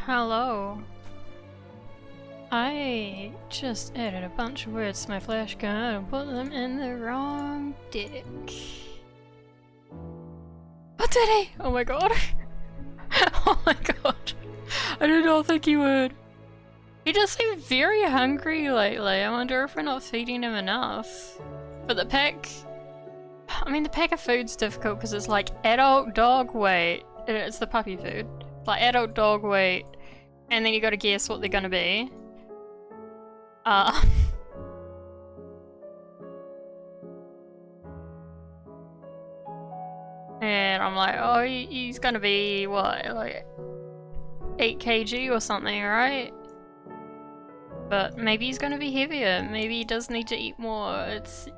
Hello. I just added a bunch of words to my flashcard and put them in the wrong deck. What did he? Oh my god. Oh my god. I did not think he would. He just seemed very hungry lately. I wonder if we're not feeding him enough. But the pack... I mean, the pack of food's difficult because it's like adult dog weight. It's the puppy food. Like adult dog weight. And then you gotta guess what they're gonna be. And I'm like, oh, he's gonna be, what, like 8 kg or something, right? But maybe he's gonna be heavier. Maybe he does need to eat more.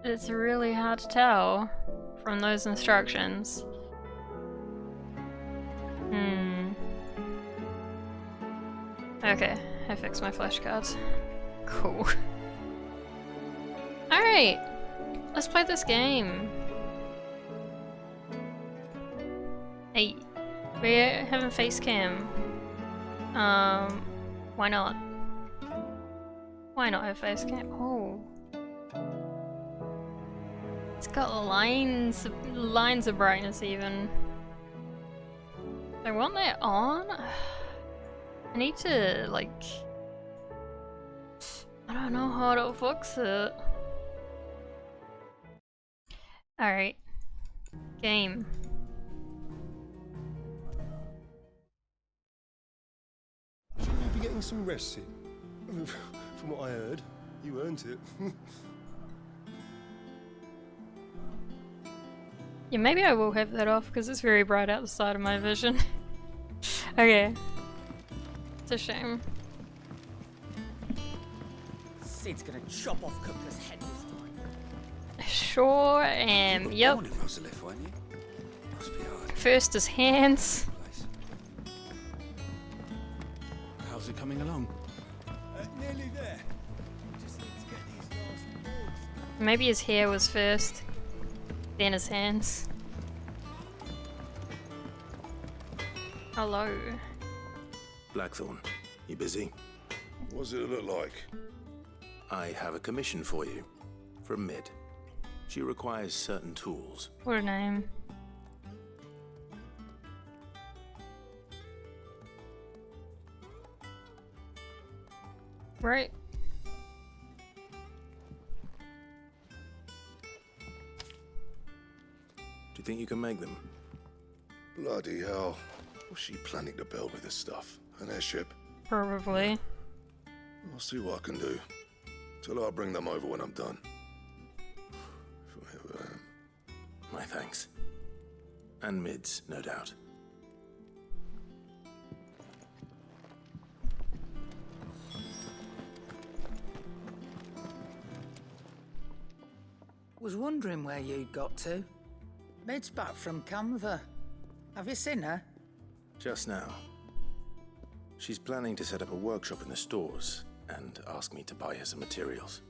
It's really hard to tell from those instructions. Okay, I fixed my flashcards. Cool. Alright, let's play this game. Hey, we haven't face cam. Why not? Why not have face cam? Oh. It's got lines of brightness even. I want that on? I need to, like... I don't know how to fix it. Alright. Game. Shouldn't you be getting some rest in? From what I heard, you earned it. Yeah, maybe I will have that off because it's very bright out the side of my vision. Okay. It's a shame. Sid's gonna chop off Cooper's head this time. Sure am. Yep. Must be hard. First is hands. How's it coming along? Nearly there. Just need to get these last boards. Maybe his hair was first, then his hands. Hello. Blackthorn, you busy? What does it look like? I have a commission for you. From Mid. She requires certain tools. What a name. Right. Do you think you can make them? Bloody hell. What's she planning to build with this stuff? An airship? Probably. I'll see what I can do. Tell her I'll bring them over when I'm done. My thanks. And Mid's, no doubt. Was wondering where you'd got to. Mid's back from Canva. Have you seen her? Just now. She's planning to set up a workshop in the stores and ask me to buy her some materials.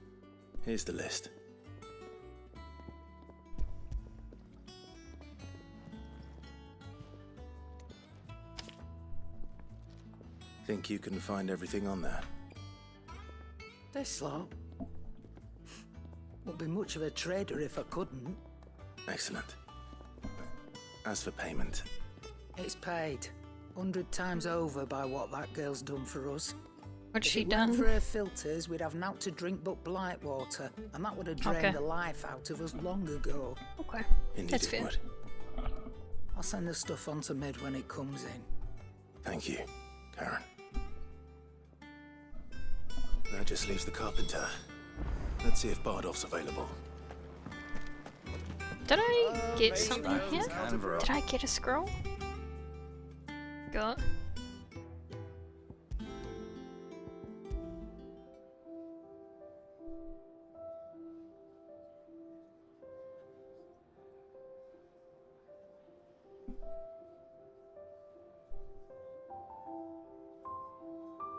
Here's the list. Think you can find everything on there? This lot. Wouldn't be much of a trader if I couldn't. Excellent. As for payment, It's paid 100 times over by what that girl's done for us. What's If she it weren't done? for her filters, we'd have naught to drink but blight water, and that would have drained Okay. the life out of us long ago. Okay. indeed That's it fair. would. I'll send the stuff on to Mid when it comes in. Thank you, Karen. That just leaves the carpenter. Let's see if Bardolph's available. Did I get something here? Did I get a scroll? Got.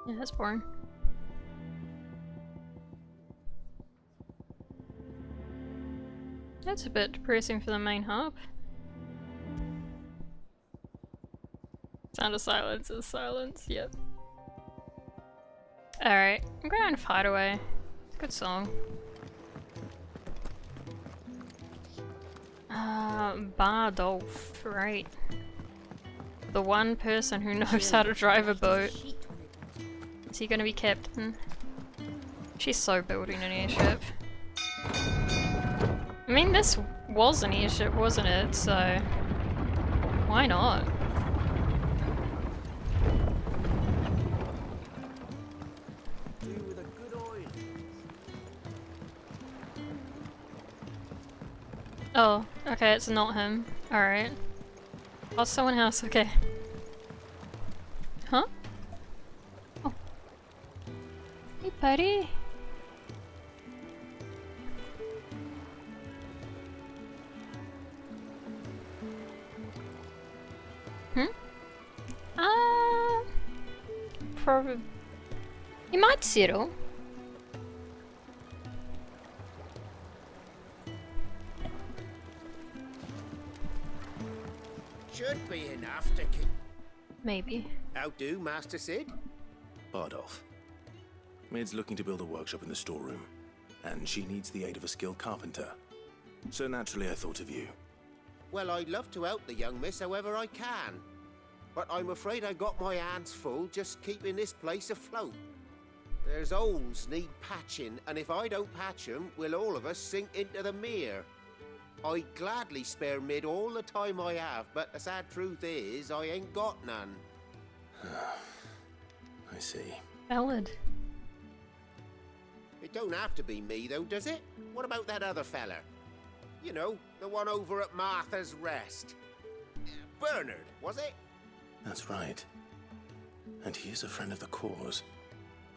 Yeah, that's boring. That's a bit depressing for the main hub. Sound of silence is silence, yep. Alright, I'm going to Fight Away. It's a good song. Bardolph, right. The one person who knows how to drive a boat. Is he gonna be captain? She's so building an airship. I mean, this was an airship, wasn't it? So, why not? Oh, okay, it's not him. Alright. Oh, someone else, okay. Huh? Oh. Hey, buddy. Probably. He might settle. Should be enough to keep. Maybe. How do, Master Sid? Bardolph. Maid's looking to build a workshop in the storeroom, and she needs the aid of a skilled carpenter. So naturally I thought of you. Well, I'd love to help the young miss however I can. But I'm afraid I got my hands full just keeping this place afloat. There's holes need patching, and if I don't patch them, we'll all of us sink into the mere. I'd gladly spare Mid all the time I have, but the sad truth is, I ain't got none. I see. Valid. It don't have to be me, though, does it? What about that other fella? You know, the one over at Martha's Rest. Bernard, was it? That's right. And he is a friend of the cause.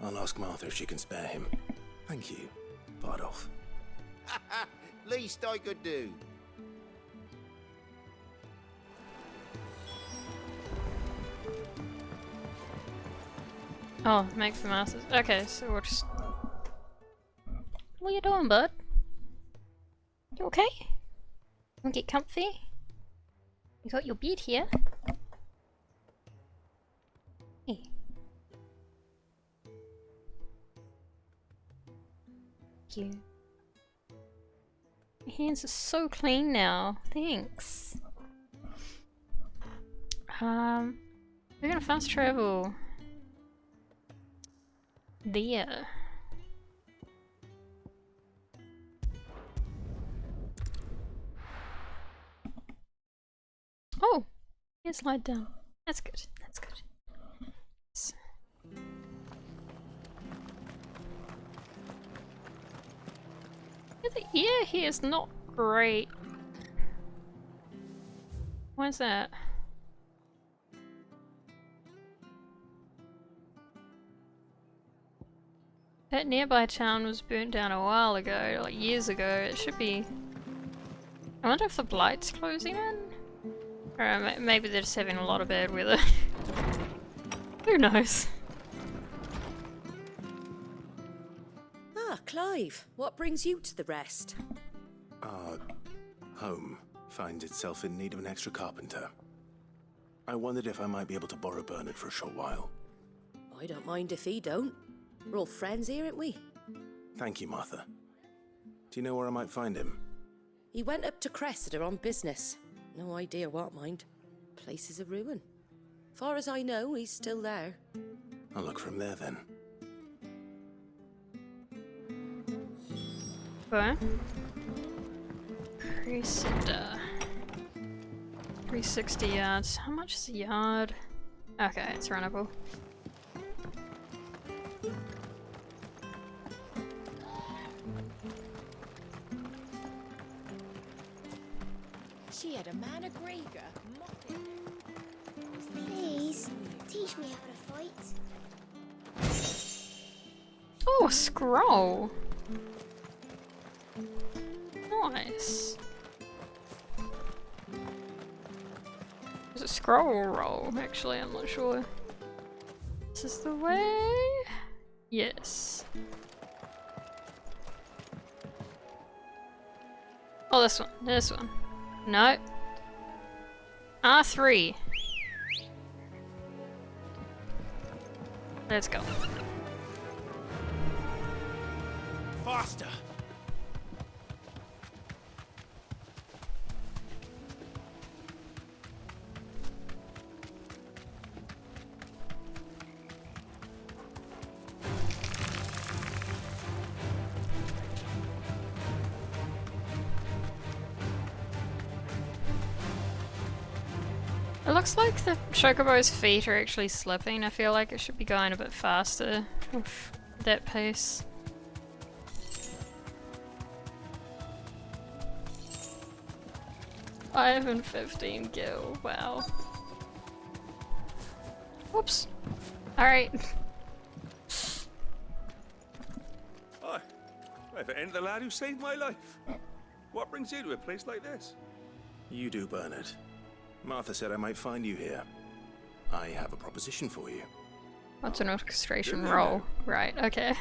I'll ask Martha if she can spare him. Thank you, Bardolph. Least I could do. Oh, make the masters. Okay, so we'll just. What are you doing, bud? You okay? Wanna get comfy? You got your bed here. Hey. Thank you. My hands are so clean now. Thanks. We're gonna fast travel. There. Oh! Yeah, slide down. That's good. That's good. Yes. Yeah, the ear here is not great. Why is that? That nearby town was burnt down a while ago, like years ago. It should be. I wonder if the blight's closing in? Or maybe they're just having a lot of bad weather. Who knows? Ah, Clive, what brings you to the Rest? Our home finds itself in need of an extra carpenter. I wondered if I might be able to borrow Bernard for a short while. I don't mind if he don't. We're all friends here, aren't we? Thank you, Martha. Do you know where I might find him? He went up to Cressida on business. No idea what, mind. Place is a ruin. Far as I know, he's still there. I'll look for him there then. Okay. Cressida. 360 yards. How much is a yard? Okay, it's runnable. She had a man a Grieger. Please, teach me how to fight. Oh, a scroll! Nice. Is it scroll or roll? Actually, I'm not sure. This is the way? Yes. Oh, this one. This one. No. R3. Let's go. Faster! It looks like the chocobo's feet are actually slipping. I feel like it should be going a bit faster with that pace. I have 15 gil, wow. Whoops. Alright. Hi. If it ain't the lad who saved my life. What brings you to a place like this? You do, Bernard. Martha said I might find you here. I have a proposition for you. What's an orchestration No. roll? Right, okay.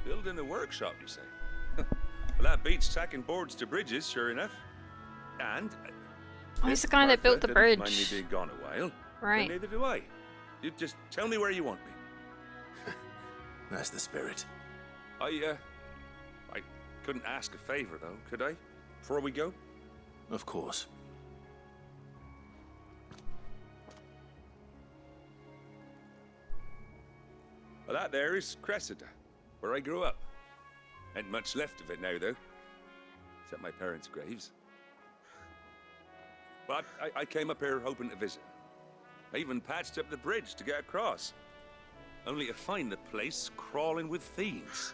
Building a workshop, you say? Well, that beats tacking boards to bridges, sure enough. And... Oh, he's the guy that built the Martha didn't mind bridge. me being gone a while. Right. Then neither do I. You just tell me where you want me. That's the spirit. I couldn't ask a favor, though, could I? Before we go? Of course. Well, that there is Cressida, where I grew up. Ain't much left of it now, though. Except my parents' graves. But I came up here hoping to visit. I even patched up the bridge to get across. Only to find the place crawling with thieves.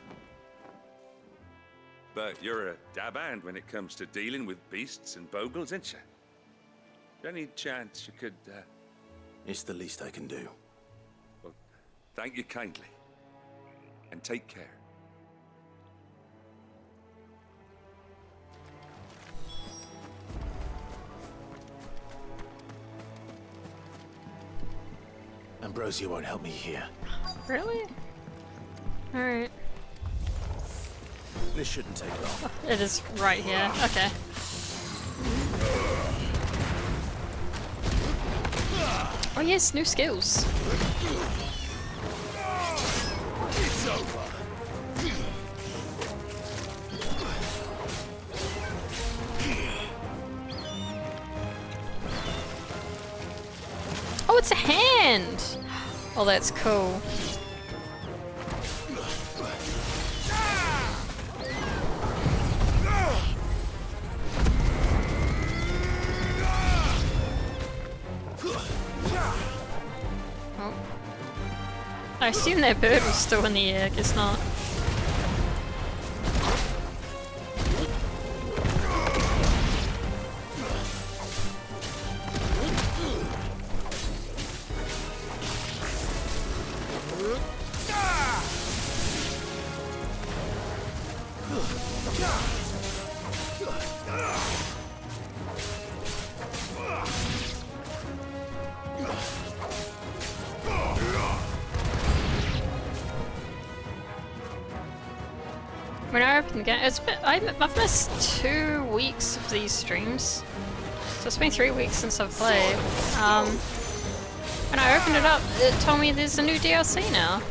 But you're a dab hand when it comes to dealing with beasts and bogles, ain't you? Any chance you could, It's the least I can do. Well, thank you kindly. And take care. Ambrosia won't help me here. Really? Alright. This shouldn't take long. It is right here. Okay. Oh yes, new skills. It's over! Oh, it's a hand! Oh, that's cool. Oh. I assume that bird was still in the air, guess not. When I opened the game, I've missed 2 weeks of these streams. So it's been 3 weeks since I've played. When I opened it up, it told me there's a new DLC now.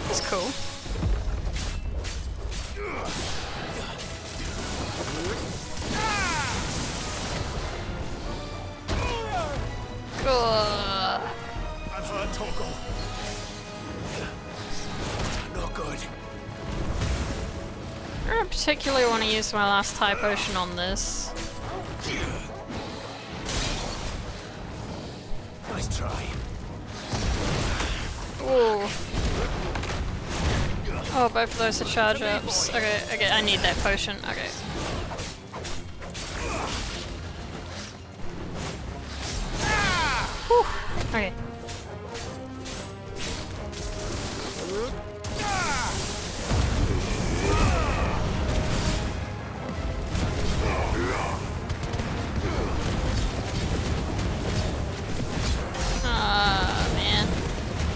That's cool. Cool. I've heard Toggle. Not good. I don't particularly want to use my last type potion on this. Nice try. Ooh. Oh, both of those are charge ups. Okay, okay, I need that potion. Okay. Whew. Okay. Ah, man.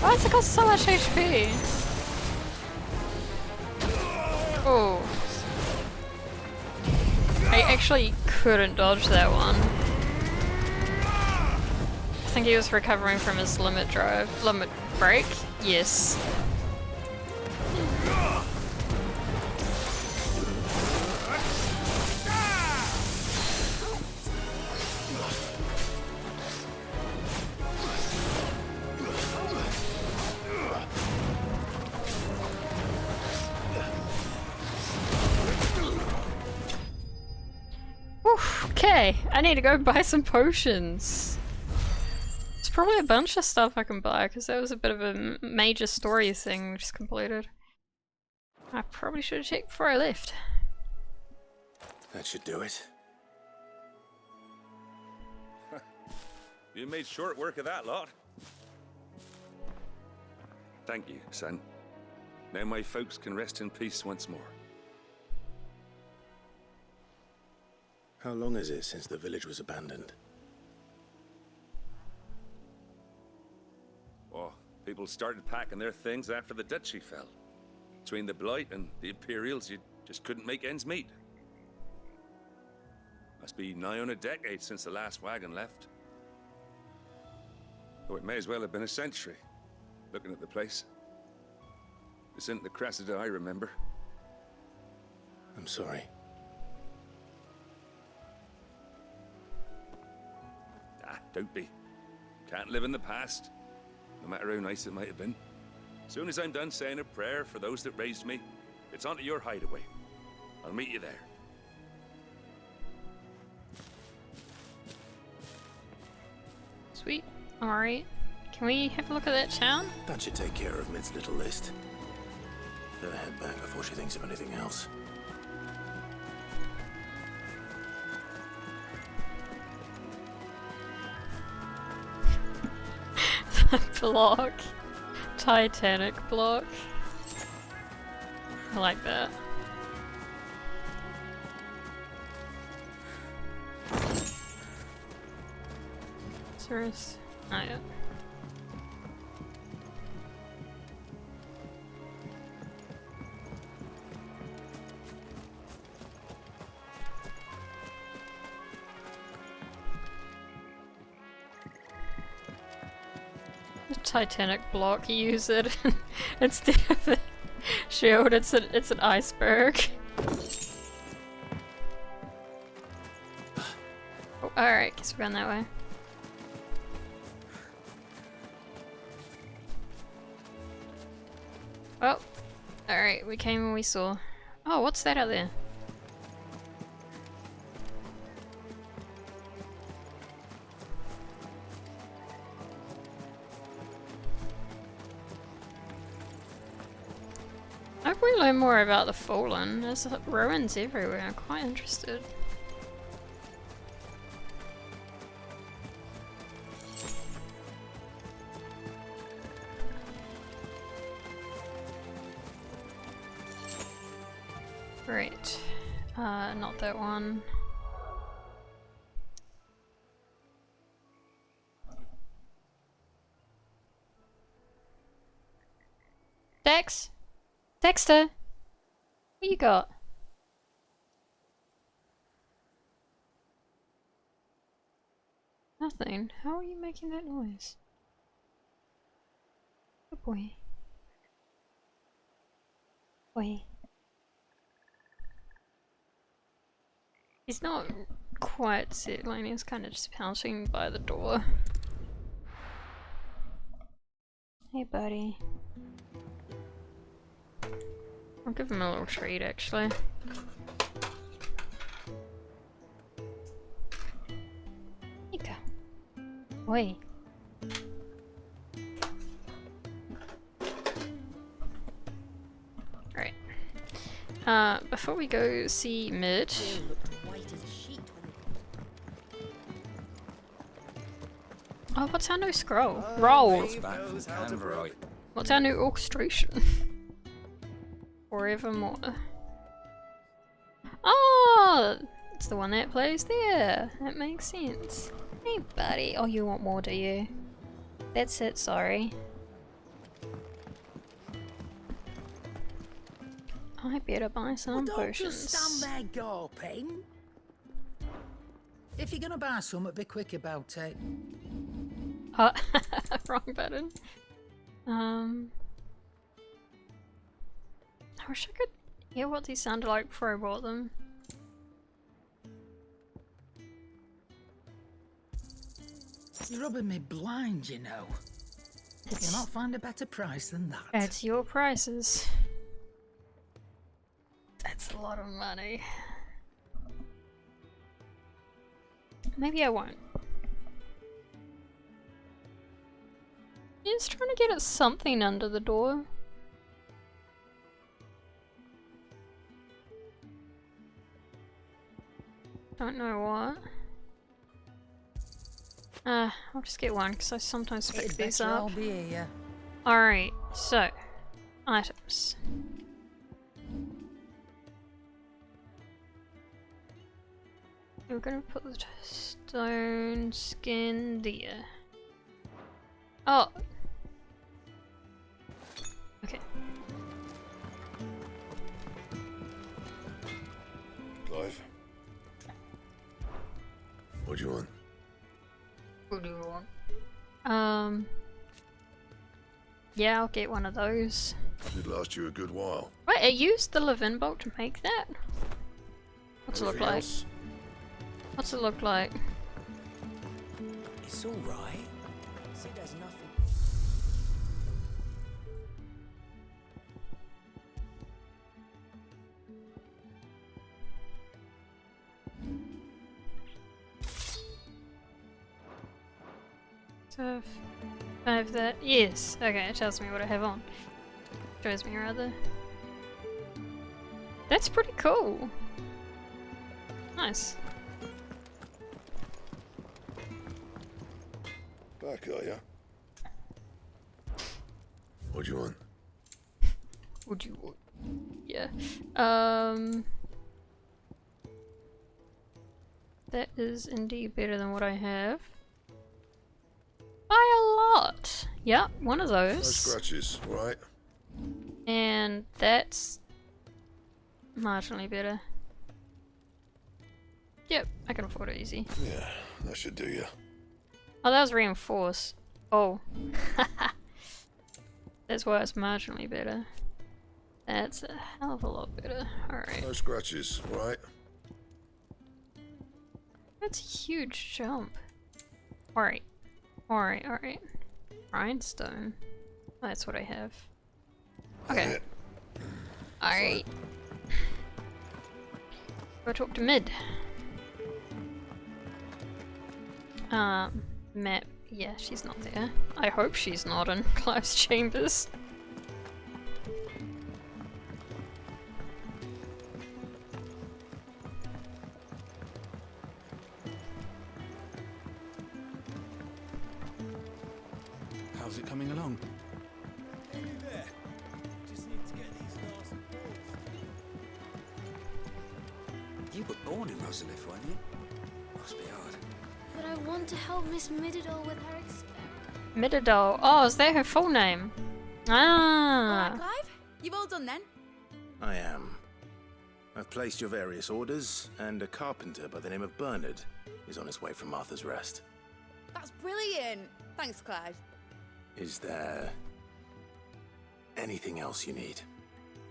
Why does it cost so much HP? Oh. I actually couldn't dodge that one. I think he was recovering from his limit break. Yes. Okay, I need to go buy some potions. There's probably a bunch of stuff I can buy because that was a bit of a major story thing we just completed. I probably should have checked before I left. That should do it. You made short work of that lot. Thank you, son. Now my folks can rest in peace once more. How long is it since the village was abandoned? Oh, people started packing their things after the duchy fell. Between the Blight and the Imperials, you just couldn't make ends meet. Must be nigh on a decade since the last wagon left. Oh, it may as well have been a century, looking at the place. This isn't the Cressida I remember. I'm sorry. Don't be. Can't live in the past, no matter how nice it might have been. As soon as I'm done saying a prayer for those that raised me, it's onto your hideaway. I'll meet you there. Sweet. Alright. Can we have a look at that town? That should take care of Mid's little list. Better head back before she thinks of anything else. Block. Titanic block. I like that. Serious? Not yet. Titanic block, you use it instead of a shield, it's an iceberg. Oh, alright, guess we're going that way. Well, alright, we came and we saw. Oh, what's that out there? I hope we learn more about the Fallen. There's ruins everywhere. I'm quite interested. Right. Not that one. Dex? Dexter? What you got? Nothing. How are you making that noise? Good boy. Boy. He's not quite settling, he's kind of just pouncing by the door. Hey buddy. I'll give him a little treat actually. Here you go. Oi. Right. Before we go see Mid. Oh, what's our new scroll? Roll! What's our new orchestration? Forevermore. Oh! It's the one that plays there. That makes sense. Hey buddy. Oh, you want more, do you? That's it, sorry. I better buy some potions. Don't just stand there gawping. If you're gonna buy some, be quick about it. Wrong button. I wish I could hear what these sounded like before I bought them. You're rubbing me blind, you know. You'll not find a better price than that. It's your prices. That's a lot of money. Maybe I won't. Just trying to get at something under the door. Don't know what. I'll just get one because I sometimes pick these up. Alright, so items. We're gonna put the stone skin there. Oh! Okay. Clive? What do you want? What do you want? Yeah, I'll get one of those. Should last you a good while. Wait, I used the Levin bolt to make that? What's it look Anything like? else? What's it look like? It's alright. Sid has nothing. So, I have that. Yes, okay, it tells me what I have on. Shows me rather. That's pretty cool. Nice. Back, are ya? What do you want? Would you want? Yeah. That is indeed better than what I have. By a lot. Yep, one of No those. scratches, right? And that's marginally better. Yep, I can afford it easy. Yeah, that should do ya. Oh, that was reinforced. Oh. That's why it's marginally better. That's a hell of a lot better. Alright. No scratches, right? That's a huge jump. Alright. Alright, alright. Rhinestone. Oh, that's what I have. Okay. Alright. Go talk to Mid. Map. Yeah, she's not there. I hope she's not in Clive's chambers. How's it coming along? Nearly there. Just need to get these last balls. You were born in Rosalith, weren't you? Must be hard. But I want to help Miss Mididol with her experiment. Mididol. Oh, is that her full name? Ah. Alright, Clive? You've all done then? I am. I've placed your various orders, and a carpenter by the name of Bernard is on his way from Martha's Rest. That's brilliant. Thanks, Clive. Is there anything else you need?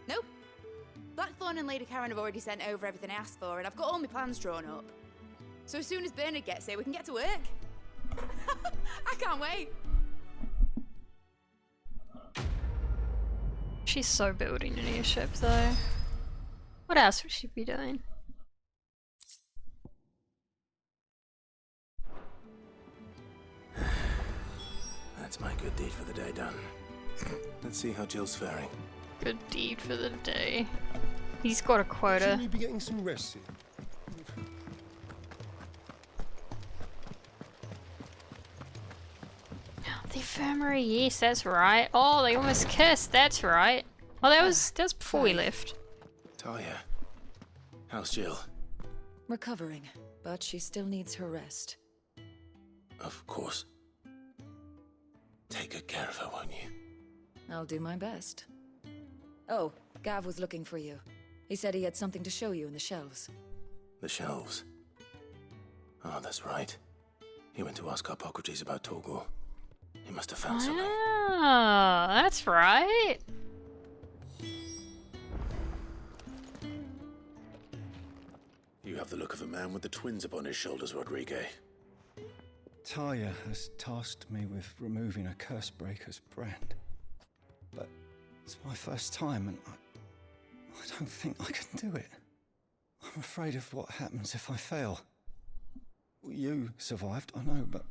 Nope. Blackthorn and Lady Karen have already sent over everything I asked for, and I've got all my plans drawn up. So as soon as Bernard gets here, we can get to work. I can't wait. She's so building an airship though. What else would she be doing? That's my good deed for the day done. Let's see how Jill's faring. Good deed for the day. He's got a quota. Shouldn't you be getting some rest, Sid? The infirmary, yes, that's right. Oh, they almost kissed, that's right. Oh, that was before we left. Talia, how's Jill? Recovering, but she still needs her rest. Of course. Take good care of her, won't you? I'll do my best. Oh, Gav was looking for you. He said he had something to show you in the shelves. The shelves. Oh, that's right. He went to ask Harpocrates about Torgor. He must have found something. Oh, that's right. You have the look of a man with the twins upon his shoulders, Rodrigue. Talia has tasked me with removing a Cursebreaker's brand. But it's my first time, and I don't think I can do it. I'm afraid of what happens if I fail. You survived, I know, but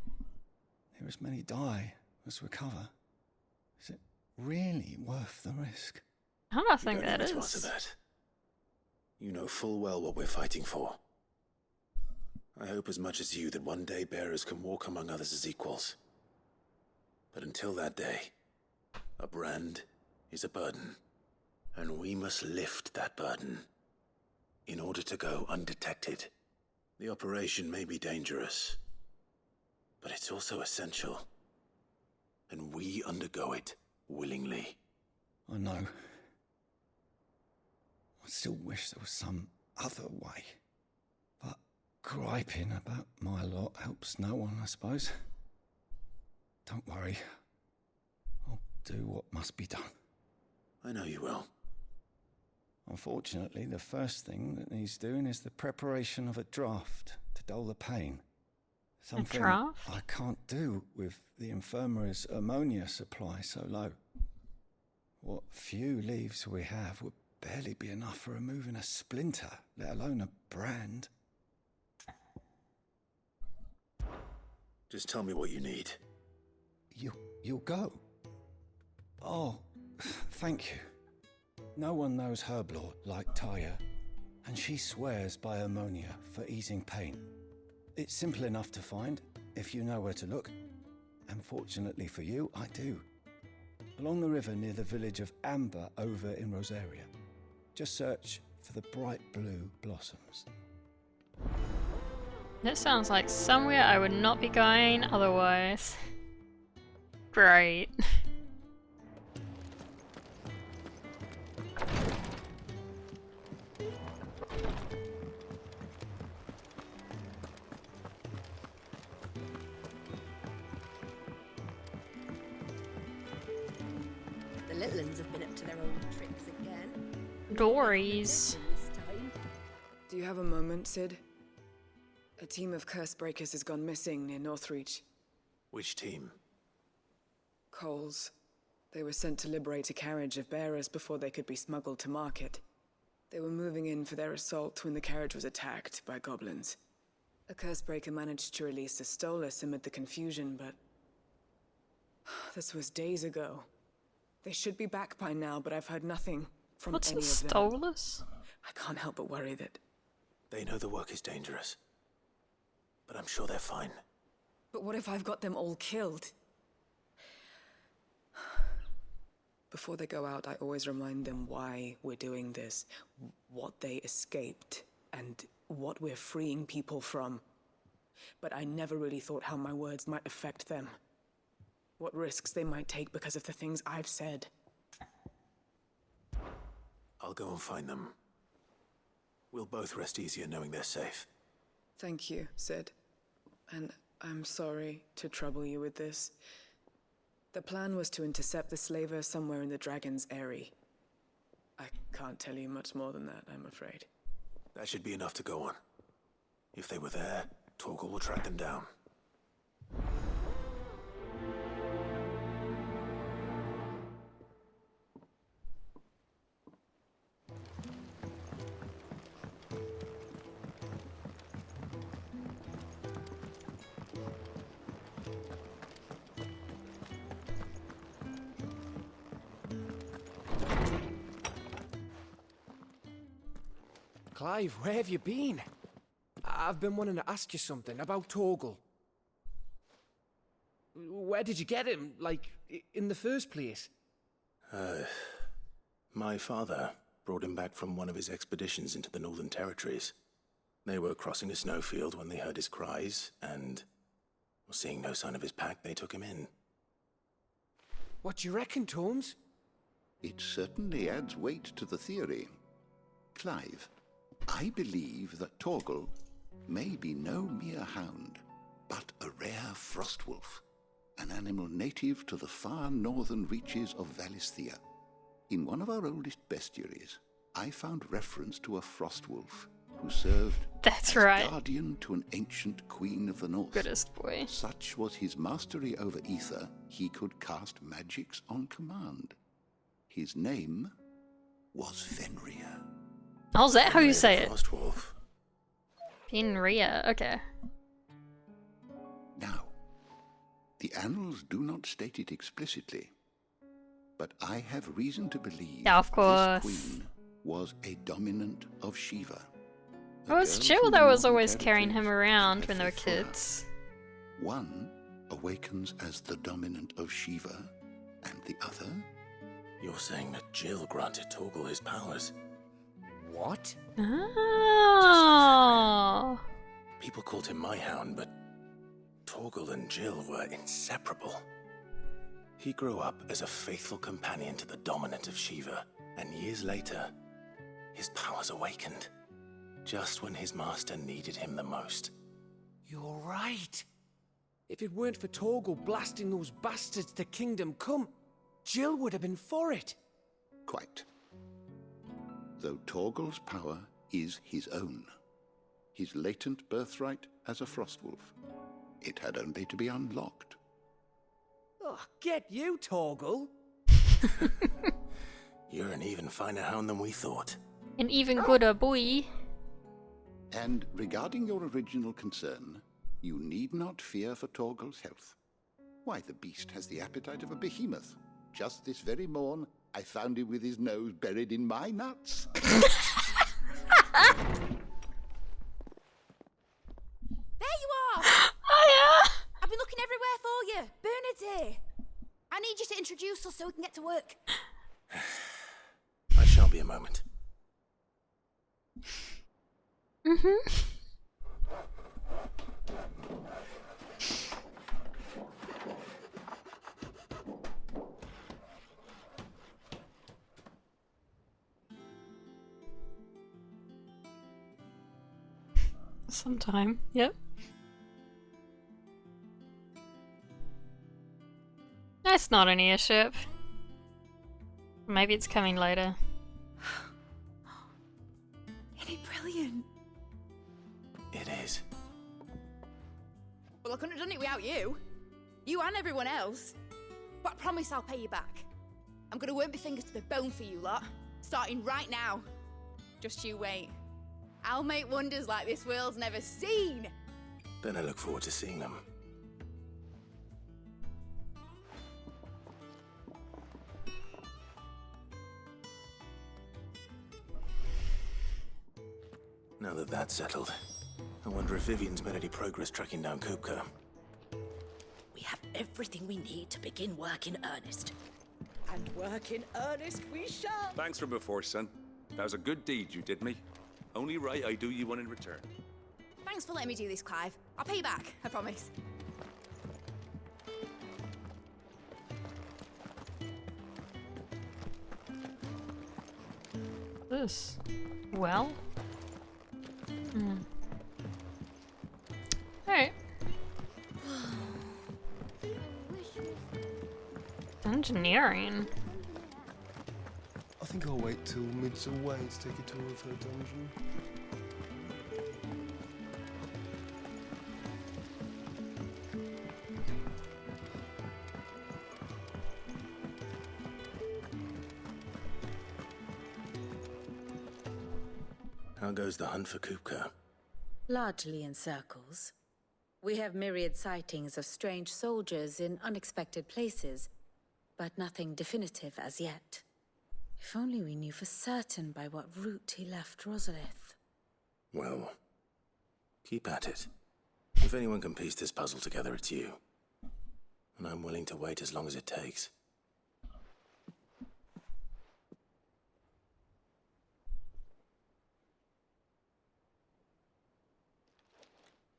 here as many die as recover. Is it really worth the risk? I don't think that You don't need to answer that. You know full well what we're fighting for. I hope as much as you that one day bearers can walk among others as equals. But until that day, a brand is a burden, and we must lift that burden in order to go undetected. The operation may be dangerous, but it's also essential, and we undergo it willingly. I know. I still wish there was some other way. But griping about my lot helps no one, I suppose. Don't worry. I'll do what must be done. I know you will. Unfortunately, the first thing that needs doing is the preparation of a draft to dull the pain. Something draft? I can't do with the infirmary's ammonia supply so low. What few leaves we have would barely be enough for removing a splinter, let alone a brand. Just tell me what you need. You'll go? Oh, thank you. No one knows Herblord like Taya, and she swears by ammonia for easing pain. It's simple enough to find, if you know where to look. And fortunately for you, I do. Along the river near the village of Amber over in Rosaria. Just search for the bright blue blossoms. That sounds like somewhere I would not be going otherwise. Great. The little uns have been up to their old tricks again. Dories. Do you have a moment, Sid? A team of Cursebreakers has gone missing near Northreach. Which team? Coles. They were sent to liberate a carriage of bearers before they could be smuggled to market. They were moving in for their assault when the carriage was attacked by goblins. A Cursebreaker managed to release a Stolus amid the confusion, but... this was days ago. They should be back by now, but I've heard nothing from What's any a of them. Stolus? I can't help but worry that... They know the work is dangerous, but I'm sure they're fine. But what if I've got them all killed? Before they go out, I always remind them why we're doing this, what they escaped, and what we're freeing people from. But I never really thought how my words might affect them. What risks they might take because of the things I've said. I'll go and find them. We'll both rest easier knowing they're safe. Thank you, Sid. And I'm sorry to trouble you with this. The plan was to intercept the slaver somewhere in the Dragon's Eyrie. I can't tell you much more than that, I'm afraid. That should be enough to go on. If they were there, Torgal will track them down. Clive, where have you been? I've been wanting to ask you something about Torgal. Where did you get him, like, in the first place? My father brought him back from one of his expeditions into the Northern Territories. They were crossing a snowfield when they heard his cries, and, seeing no sign of his pack, they took him in. What do you reckon, Tomes? It certainly adds weight to the theory. Clive, I believe that Torgal may be no mere hound, but a rare frostwolf, an animal native to the far northern reaches of Valisthea. In one of our oldest bestiaries, I found reference to a frostwolf who served That's as right. guardian to an ancient queen of the north. Goodest boy. Such was his mastery over ether, he could cast magics on command. His name was Fenrir. Oh, is that how you say it? Frostwolf. Fenrir, okay. Now, the annals do not state it explicitly, but I have reason to believe Yeah, of course. this queen was a dominant of Shiva. It was Jill that was always carrying him around when they were kids. One awakens as the dominant of Shiva, and the other? You're saying that Jill granted Torgal his powers? What? Oh. People called him my hound, but Torgal and Jill were inseparable. He grew up as a faithful companion to the dominant of Shiva, and years later, his powers awakened, just when his master needed him the most. You're right. If it weren't for Torgal blasting those bastards to Kingdom Come, Jill would have been for it. Quite. Though Torgal's power is his own, his latent birthright as a frostwolf, it had only to be unlocked. Oh, get you, Torgal. You're an even finer hound than we thought. An even gooder boy. And regarding your original concern, you need not fear for Torgal's health. Why, the beast has the appetite of a behemoth. Just this very morn, I found him with his nose buried in my nuts. There you are! Hiya! I've been looking everywhere for you. Bernard's here. I need you to introduce us so we can get to work. I shall be a moment. Mm-hmm. Sometime, yep. That's not an airship. Maybe it's coming later. Isn't it brilliant? It is. Well, I couldn't have done it without you. You and everyone else. But I promise I'll pay you back. I'm gonna work my fingers to the bone for you lot. Starting right now. Just you wait. I'll make wonders like this world's never seen. Then I look forward to seeing them. Now that that's settled, I wonder if Vivian's made any progress tracking down Kupka. We have everything we need to begin work in earnest. And work in earnest we shall. Thanks from before, son. That was a good deed you did me. Only right I do you one in return. Thanks for letting me do this, Clive. I'll pay you back, I promise. This. Well. Alright. Engineering. I think I'll wait till Mid's away to take a tour of her dungeon. How goes the hunt for Kupka? Largely in circles. We have myriad sightings of strange soldiers in unexpected places, but nothing definitive as yet. If only we knew for certain by what route he left Rosalith. Well, keep at it. If anyone can piece this puzzle together, it's you. And I'm willing to wait as long as it takes.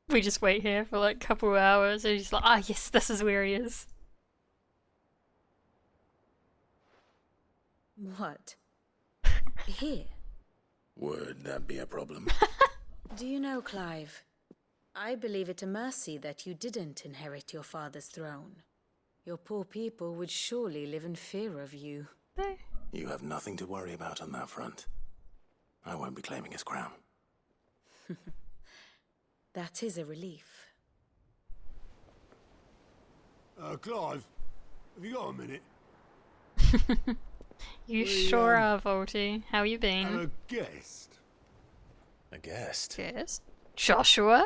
We just wait here for like a couple of hours and he's like, ah yes, this is where he is. What? Here? Would that be a problem? Do you know, Clive? I believe it a mercy that you didn't inherit your father's throne. Your poor people would surely live in fear of you. You have nothing to worry about on that front. I won't be claiming his crown. That is a relief. Clive, have you got a minute? You sure are, Volty. How you been? And a guest. A guest? Guest? Joshua?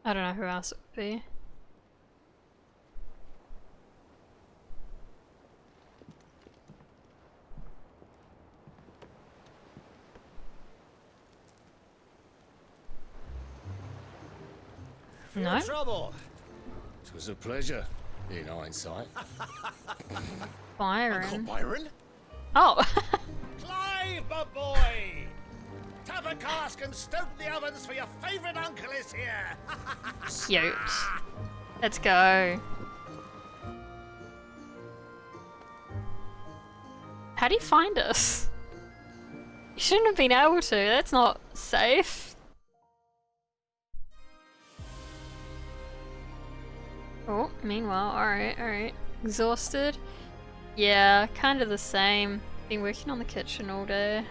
I don't know who else it would be. No? Trouble. It was a pleasure, in hindsight. Byron. Uncle Byron? Oh. Clive, my boy! Tap a cask and stoke the ovens for your favourite uncle is here! Cute. Let's go. How do you find us? You shouldn't have been able to. That's not safe. Oh, meanwhile, alright. Exhausted? Yeah, kind of the same. Been working on the kitchen all day.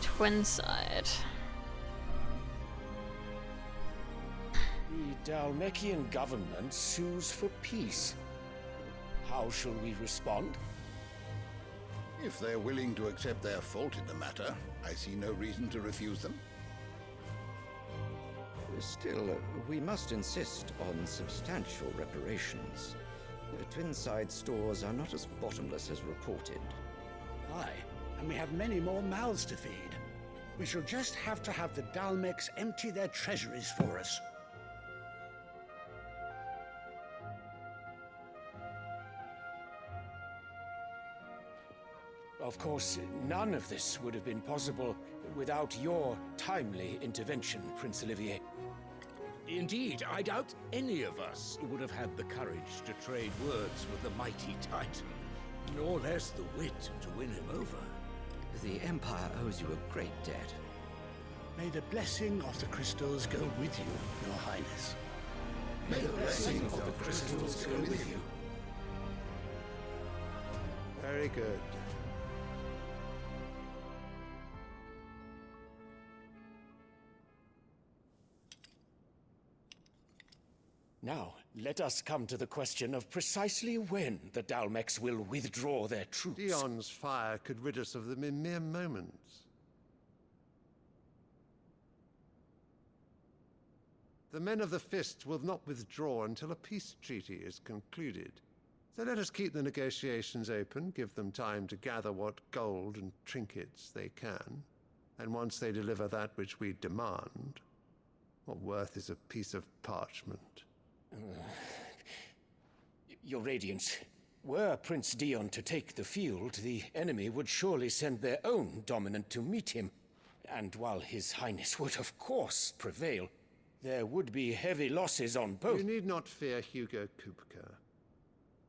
Twin side. The Dalmekian government sues for peace. How shall we respond? If they're willing to accept their fault in the matter, I see no reason to refuse them. Still, we must insist on substantial reparations. Twinside stores are not as bottomless as reported. Aye, and we have many more mouths to feed. We shall just have to have the Dalmecs empty their treasuries for us. Of course, none of this would have been possible without your timely intervention, Prince Olivier. Indeed, I doubt any of us would have had the courage to trade words with the mighty Titan, nor less the wit to win him over. The Empire owes you a great debt. May the blessing of the crystals go with you, Your Highness. May the blessing of the crystals go with you. Very good. Now, let us come to the question of precisely when the Dalmecs will withdraw their troops. Dion's fire could rid us of them in mere moments. The men of the Fist will not withdraw until a peace treaty is concluded. So let us keep the negotiations open, give them time to gather what gold and trinkets they can, and once they deliver that which we demand, what worth is a piece of parchment? Your Radiance, were Prince Dion to take the field, the enemy would surely send their own dominant to meet him. And while His Highness would of course prevail, there would be heavy losses on both. You need not fear Hugo Kupka.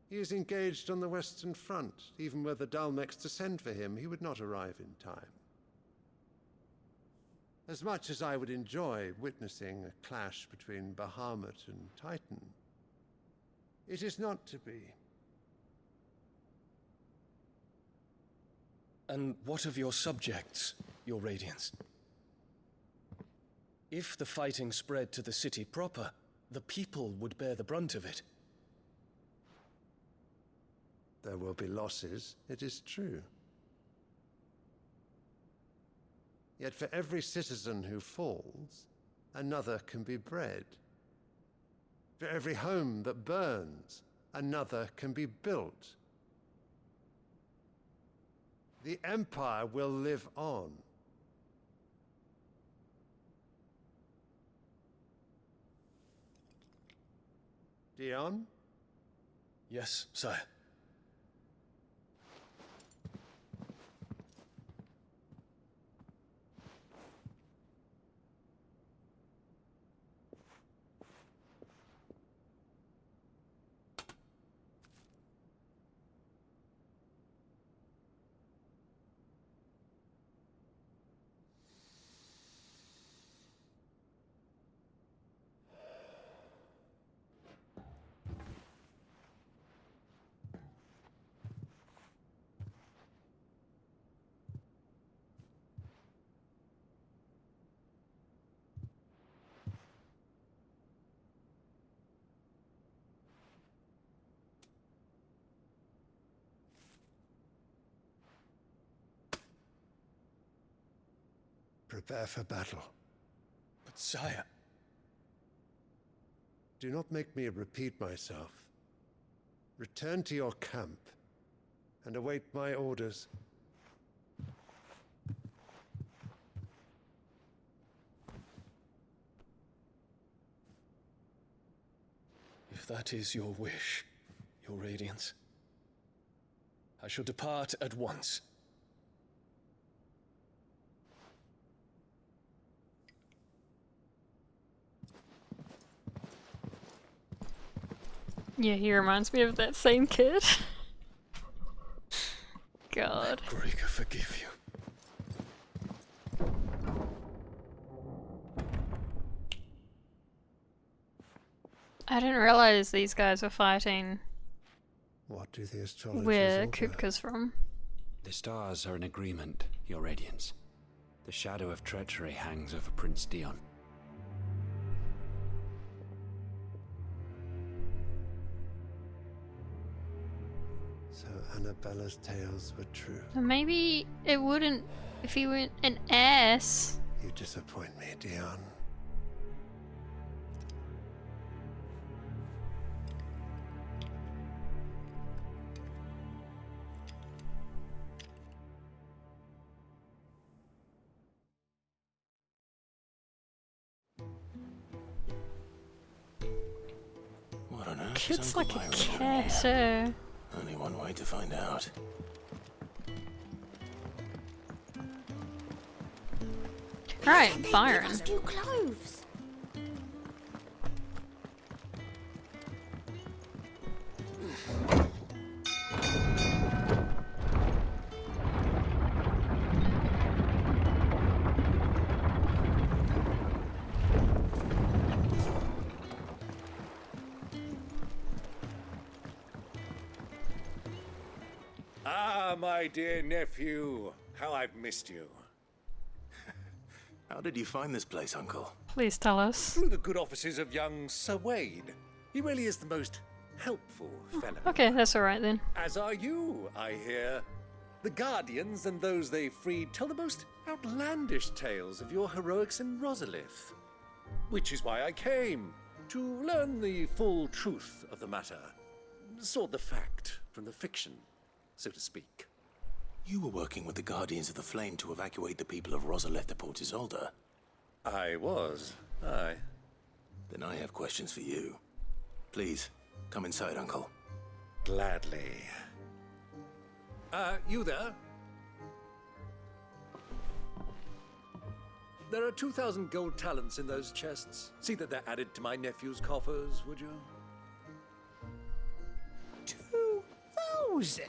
He is engaged on the Western Front. Even were the Dalmecs to send for him, he would not arrive in time. As much as I would enjoy witnessing a clash between Bahamut and Titan, it is not to be. And what of your subjects, Your Radiance? If the fighting spread to the city proper, the people would bear the brunt of it. There will be losses, it is true. Yet for every citizen who falls, another can be bred. For every home that burns, another can be built. The Empire will live on. Dion? Yes, sire. prepare for battle. But sire... Do not make me repeat myself. Return to your camp and await my orders. If that is your wish, Your Radiance, I shall depart at once. Yeah, he reminds me of that same kid. God. Gregor forgive you. I didn't realize these guys were fighting What do the astrologers where order? Kupka's from. The stars are in agreement, Your Radiance. The shadow of treachery hangs over Prince Dion. So Annabella's tales were true. Maybe it wouldn't if he went an ass. You disappoint me, Dion. What on earth Kid's is Uncle like a Byron doing cat. here? Only one way to find out. Right, Byron. Give us new clothes. Ah, my dear nephew, how I've missed you. How did you find this place, Uncle? Please tell us. Through the good offices of young Sir Wade. He really is the most helpful fellow. Okay, that's alright then. As are you, I hear. The Guardians and those they freed tell the most outlandish tales of your heroics in Rosalith. Which is why I came, to learn the full truth of the matter. Sort the fact from the fiction, so to speak. You were working with the Guardians of the Flame to evacuate the people of Rosalith to Port Isolde. I was, aye. Then I have questions for you. Please, come inside, Uncle. Gladly. You there? There are 2,000 gold talents in those chests. See that they're added to my nephew's coffers, would you? 2,000?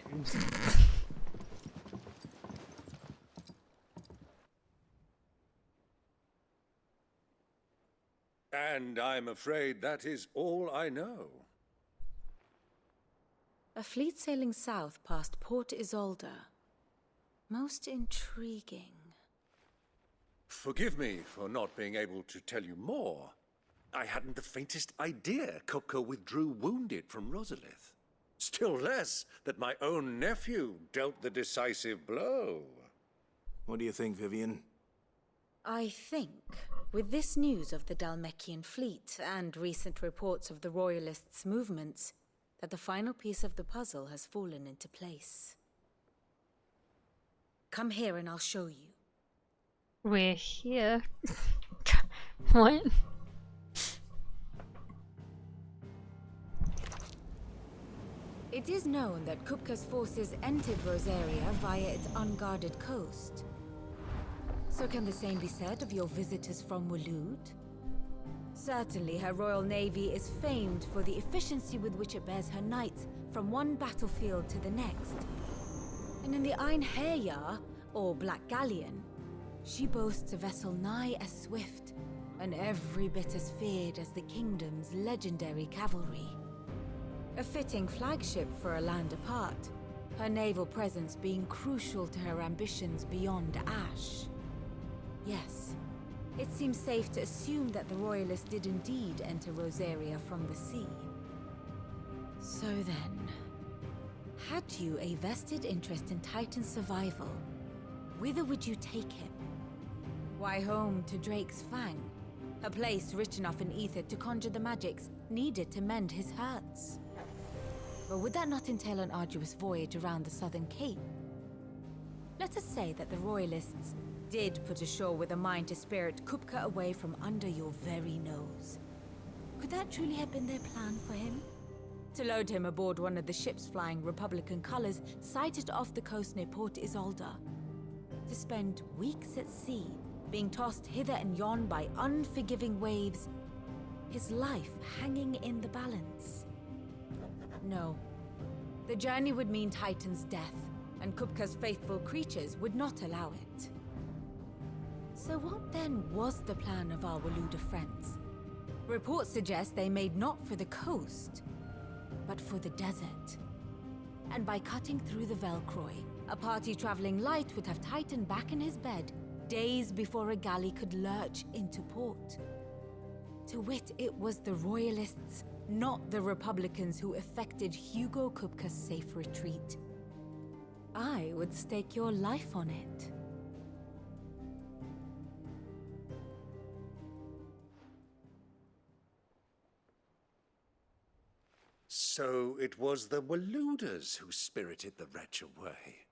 And I'm afraid that is all I know. A fleet sailing south past Port Isolde. Most intriguing. Forgive me for not being able to tell you more. I hadn't the faintest idea Kupka withdrew wounded from Rosalith. Still less that my own nephew dealt the decisive blow. What do you think, Vivian? I think, with this news of the Dalmekian fleet and recent reports of the Royalists' movements, that the final piece of the puzzle has fallen into place. Come here and I'll show you. We're here. What? It is known that Kupka's forces entered Rosaria via its unguarded coast. So can the same be said of your visitors from Waloed? Certainly her royal navy is famed for the efficiency with which it bears her knights from one battlefield to the next. And in the Einherjar, or Black Galleon, she boasts a vessel nigh as swift and every bit as feared as the kingdom's legendary cavalry. A fitting flagship for a land apart, her naval presence being crucial to her ambitions beyond Ash. Yes, it seems safe to assume that the Royalists did indeed enter Rosaria from the sea. So then, had you a vested interest in Titan's survival, whither would you take him? Why home to Drake's Fang? A place rich enough in ether to conjure the magics needed to mend his hurts. But would that not entail an arduous voyage around the southern cape? Let us say that the Royalists did put ashore with a mind to spirit Kupka away from under your very nose. Could that truly have been their plan for him? To load him aboard one of the ships flying Republican colors sighted off the coast near Port Isolde. To spend weeks at sea, being tossed hither and yon by unforgiving waves, his life hanging in the balance. No. The journey would mean Titan's death, and Kupka's faithful creatures would not allow it. So what then was the plan of our Waluda friends? Reports suggest they made not for the coast, but for the desert. And by cutting through the Velcroy, a party traveling light would have Titan back in his bed days before a galley could lurch into port. To wit, it was the Royalists, not the Republicans, who effected Hugo Kupka's safe retreat. I would stake your life on it. So it was the Waludas who spirited the wretch away.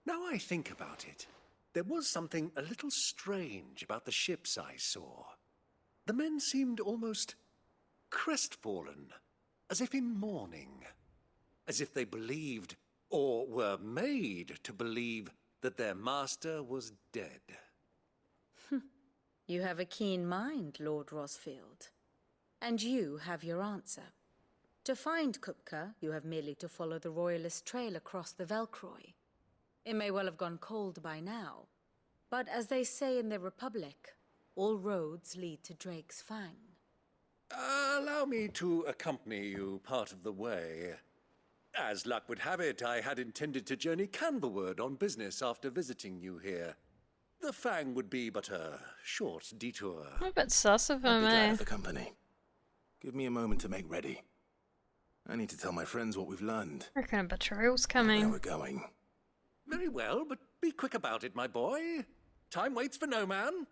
Now I think about it, there was something a little strange about the ships I saw. The men seemed almost crestfallen, as if in mourning, as if they believed, or were made to believe, that their master was dead. You have a keen mind, Lord Rosfield. And you have your answer. To find Kupka, you have merely to follow the Royalist trail across the Velcroy. It may well have gone cold by now, but as they say in the Republic, all roads lead to Drake's Fang. Allow me to accompany you part of the way. As luck would have it, I had intended to journey Canverward on business after visiting you here. The Fang would be but a short detour. I'm a bit sus of I'd him, be glad eh? of the company. Give me a moment to make ready. I need to tell my friends what we've learned. Reckon a betrayal's Where coming. we're going. Very well, but be quick about it, my boy. Time waits for no man.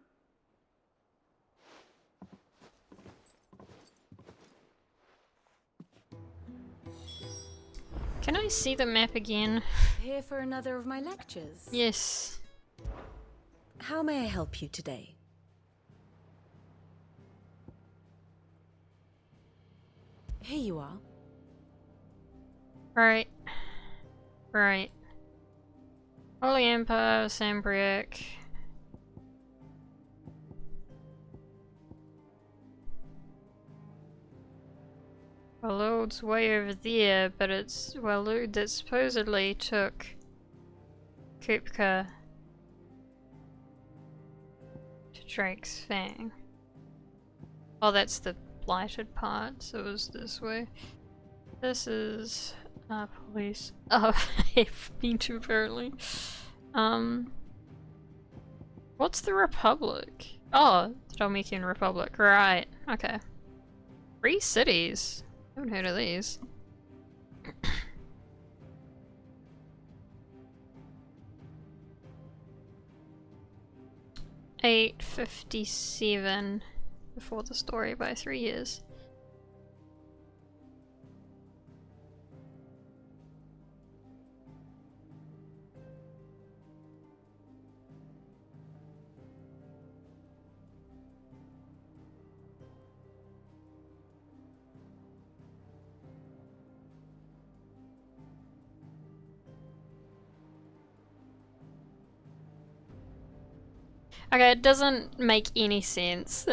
Can I see the map again? Here for another of my lectures? Yes. How may I help you today? Here you are. Right. Right. Holy Empire, Sambriac. Walud's way over there, but it's Walud that supposedly took Kupka to Drake's Fang. Oh, that's the blighted part, so it was this way. This is police. Oh, I've been to apparently. What's the Republic? Oh, the Dominican Republic. Right. Okay. 3 cities. Haven't heard of these. $857 before the story by 3 years. Okay, it doesn't make any sense.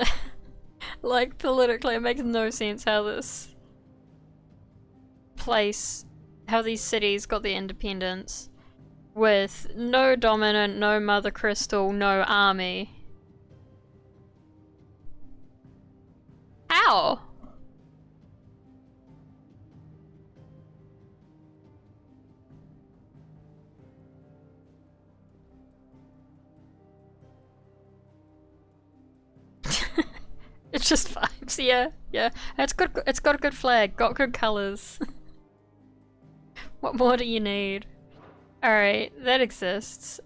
Like, politically, it makes no sense how this place, how these cities got their independence with no dominant, no Mother Crystal, no army. How? It's just vibes, yeah, yeah. It's good. It's got a good flag, got good colors. What more do you need? All right, that exists.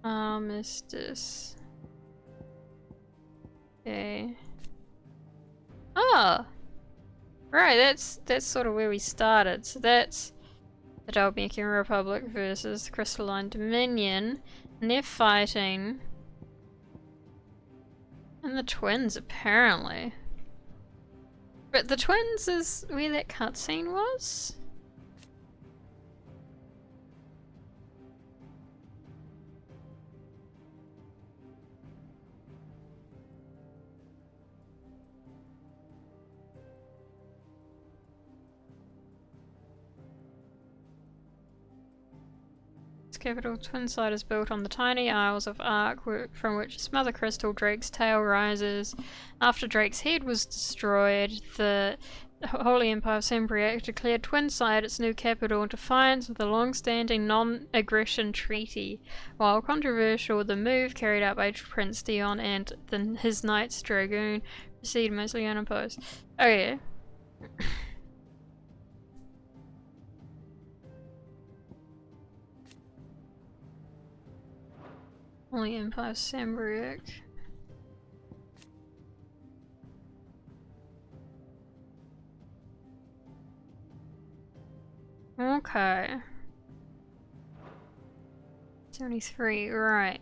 Armistice. Okay. Oh! Right, that's sort of where we started. So that's the Dalmekian Republic versus the Crystalline Dominion. And they're fighting. And the twins, apparently. But the twins is where that cutscene was? Its capital, Twinside, is built on the tiny Isles of Ark, from which its mother crystal, Drake's tail, rises. After Drake's head was destroyed, the Holy Empire of Sembriac declared Twinside its new capital in defiance of the long-standing non-aggression treaty. While controversial, the move carried out by Prince Dion and his Knights Dragoon proceeded mostly unopposed. Okay. Holy Empire of Sembriac. Okay. 73, right.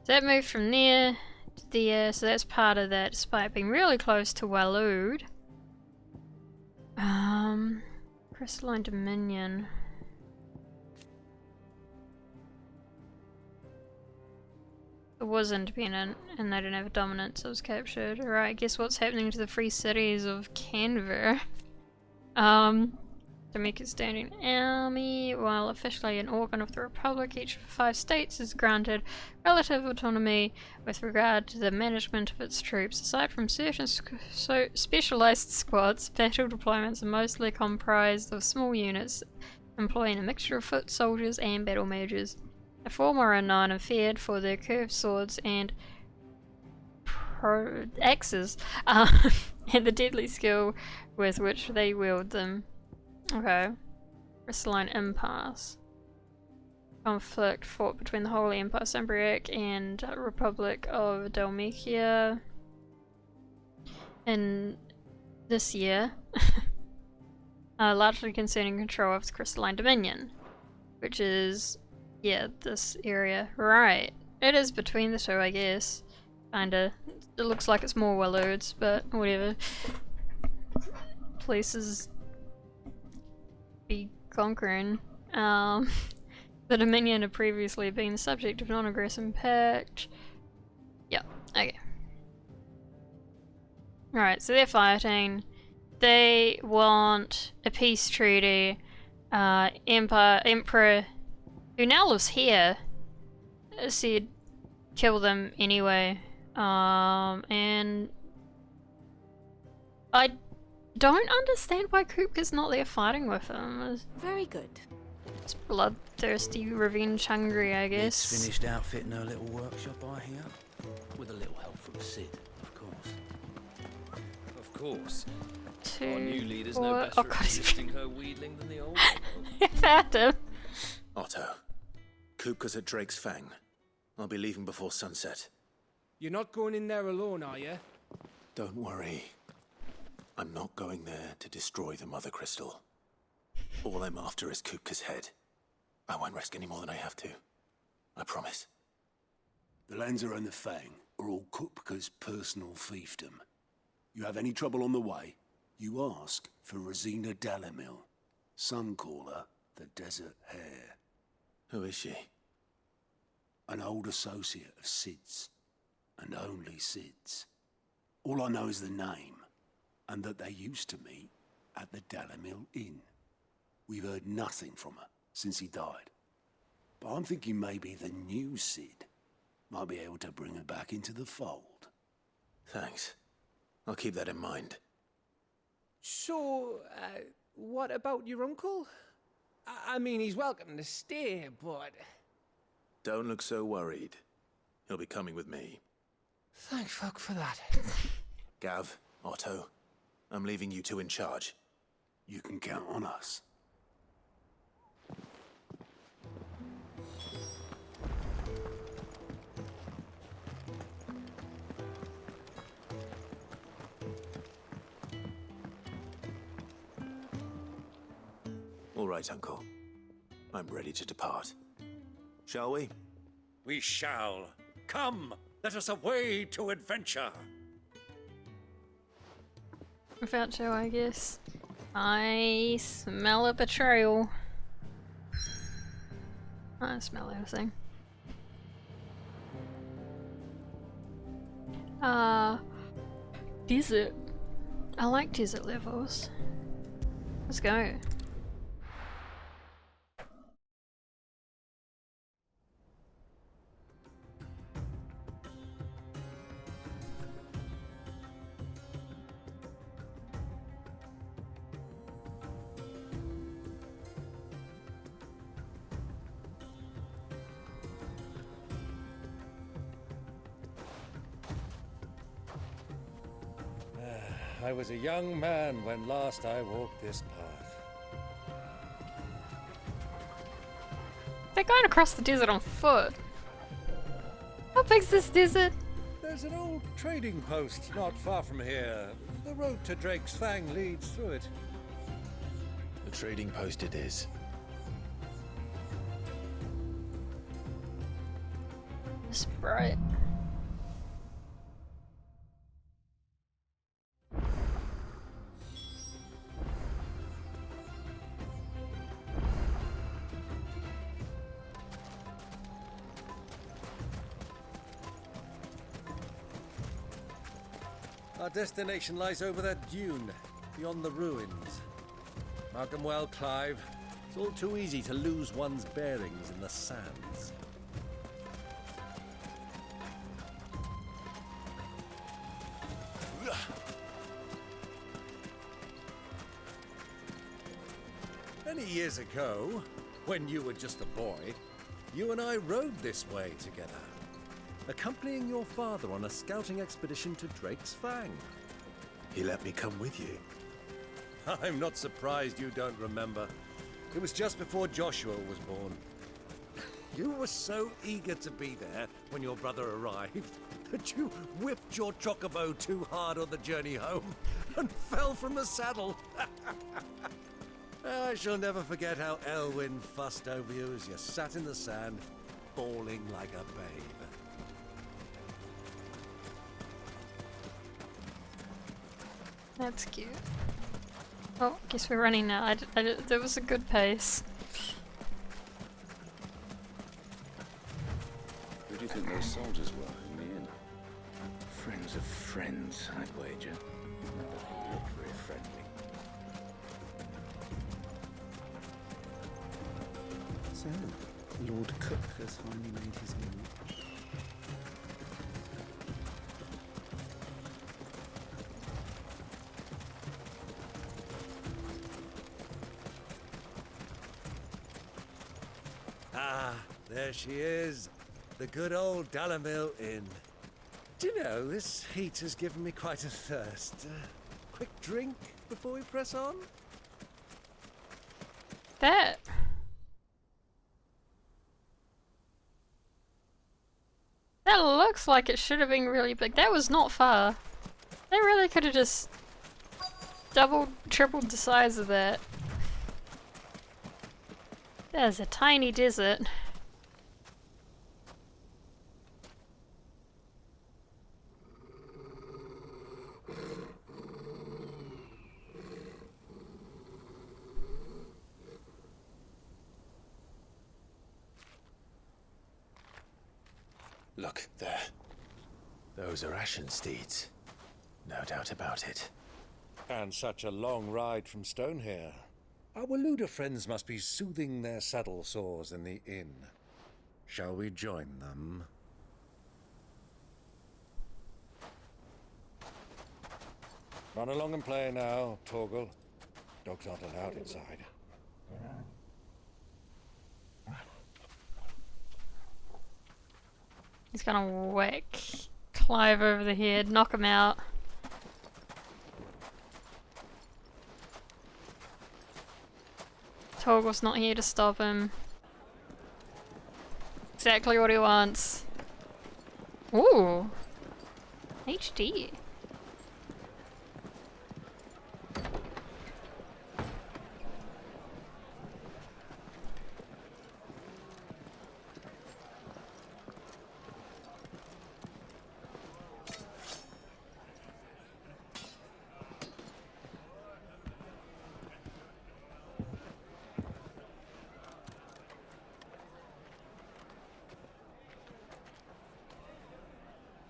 So that moved from there to there, so that's part of that, despite being really close to Waloed. Crystalline Dominion. It was independent, and they didn't have a dominance, so it was captured. Alright, guess what's happening to the free cities of Canver? To make a standing army, while officially an organ of the Republic, each of the 5 states is granted relative autonomy with regard to the management of its troops. Aside from certain specialized squads, battle deployments are mostly comprised of small units employing a mixture of foot soldiers and battle mages. The former are known and feared for their curved swords and axes, and the deadly skill with which they wield them. Okay. Crystalline Impasse. Conflict fought between the Holy Empire of Sembriac and Republic of Dalmekia in this year. Largely concerning control of the Crystalline Dominion, which is, yeah, this area. Right. It is between the two, I guess. Kinda. It looks like it's more Waloeds, but whatever. Places be conquering. The Dominion had previously been the subject of non-aggression pact. Yep, okay. Alright, so they're fighting. They want a peace treaty. Emperor, who now lives here, said kill them anyway. And I don't understand why Kupka's not there fighting with him. Very good. It's bloodthirsty, revenge hungry, I guess. It's finished outfitting her little workshop, I hear. With a little help from Sid, of course. Of course. Two, Our new leader's four, no better at resisting her wheedling than the old one. Found him. Otto, Kupka's at Drake's Fang. I'll be leaving before sunset. You're not going in there alone, are you? Don't worry. I'm not going there to destroy the Mother Crystal. All I'm after is Kupka's head. I won't risk any more than I have to. I promise. The Lanza and the Fang are all Kupka's personal fiefdom. You have any trouble on the way, you ask for Rosina Dalamil. Some call her the Desert Hare. Who is she? An old associate of Sid's, and only Sid's. All I know is the name, and that they used to meet at the Dalamil Inn. We've heard nothing from her since he died. But I'm thinking maybe the new Sid might be able to bring her back into the fold. Thanks. I'll keep that in mind. So, what about your uncle? I mean, he's welcome to stay, but... Don't look so worried. He'll be coming with me. Thank fuck for that. Gav, Otto, I'm leaving you two in charge. You can count on us. right, Uncle. I'm ready to depart. Shall we? We shall. Come, let us away to adventure. Without Joe, I guess. I smell a betrayal. I don't smell anything. Desert. I like desert levels. Let's go. I was a young man when last I walked this path. They're going across the desert on foot. How big's this desert? There's an old trading post not far from here. The road to Drake's Fang leads through it. The trading post it is. It's bright. Our destination lies over that dune, beyond the ruins. Mark 'em well, Clive. It's all too easy to lose one's bearings in the sands. Many years ago, when you were just a boy, you and I rode this way together, accompanying your father on a scouting expedition to Drake's Fang. He let me come with you. I'm not surprised you don't remember. It was just before Joshua was born. You were so eager to be there when your brother arrived that you whipped your chocobo too hard on the journey home and fell from the saddle. I shall never forget how Elwyn fussed over you as you sat in the sand, bawling like a babe. That's cute. Oh, guess we're running now. That was a good pace. Who do you think those soldiers were in the inn? Friends of friends, I'd wager. But they looked very friendly. So, Lord Cook has finally made his move. Ah, there she is. The good old Dalamil Inn. Do you know, this heat has given me quite a thirst. Quick drink before we press on? That looks like it should have been really big. That was not far. They really could have just doubled, tripled the size of that. There's a tiny desert. Look, there. Those are Ashen steeds. No doubt about it. And such a long ride from Stonehere. Our Luda friends must be soothing their saddle sores in the inn. Shall we join them? Run along and play now, Torgal. Dogs aren't allowed inside. He's gonna whack Clive over the head, knock him out. Torgal's not here to stop him. Exactly what he wants. Ooh. HD.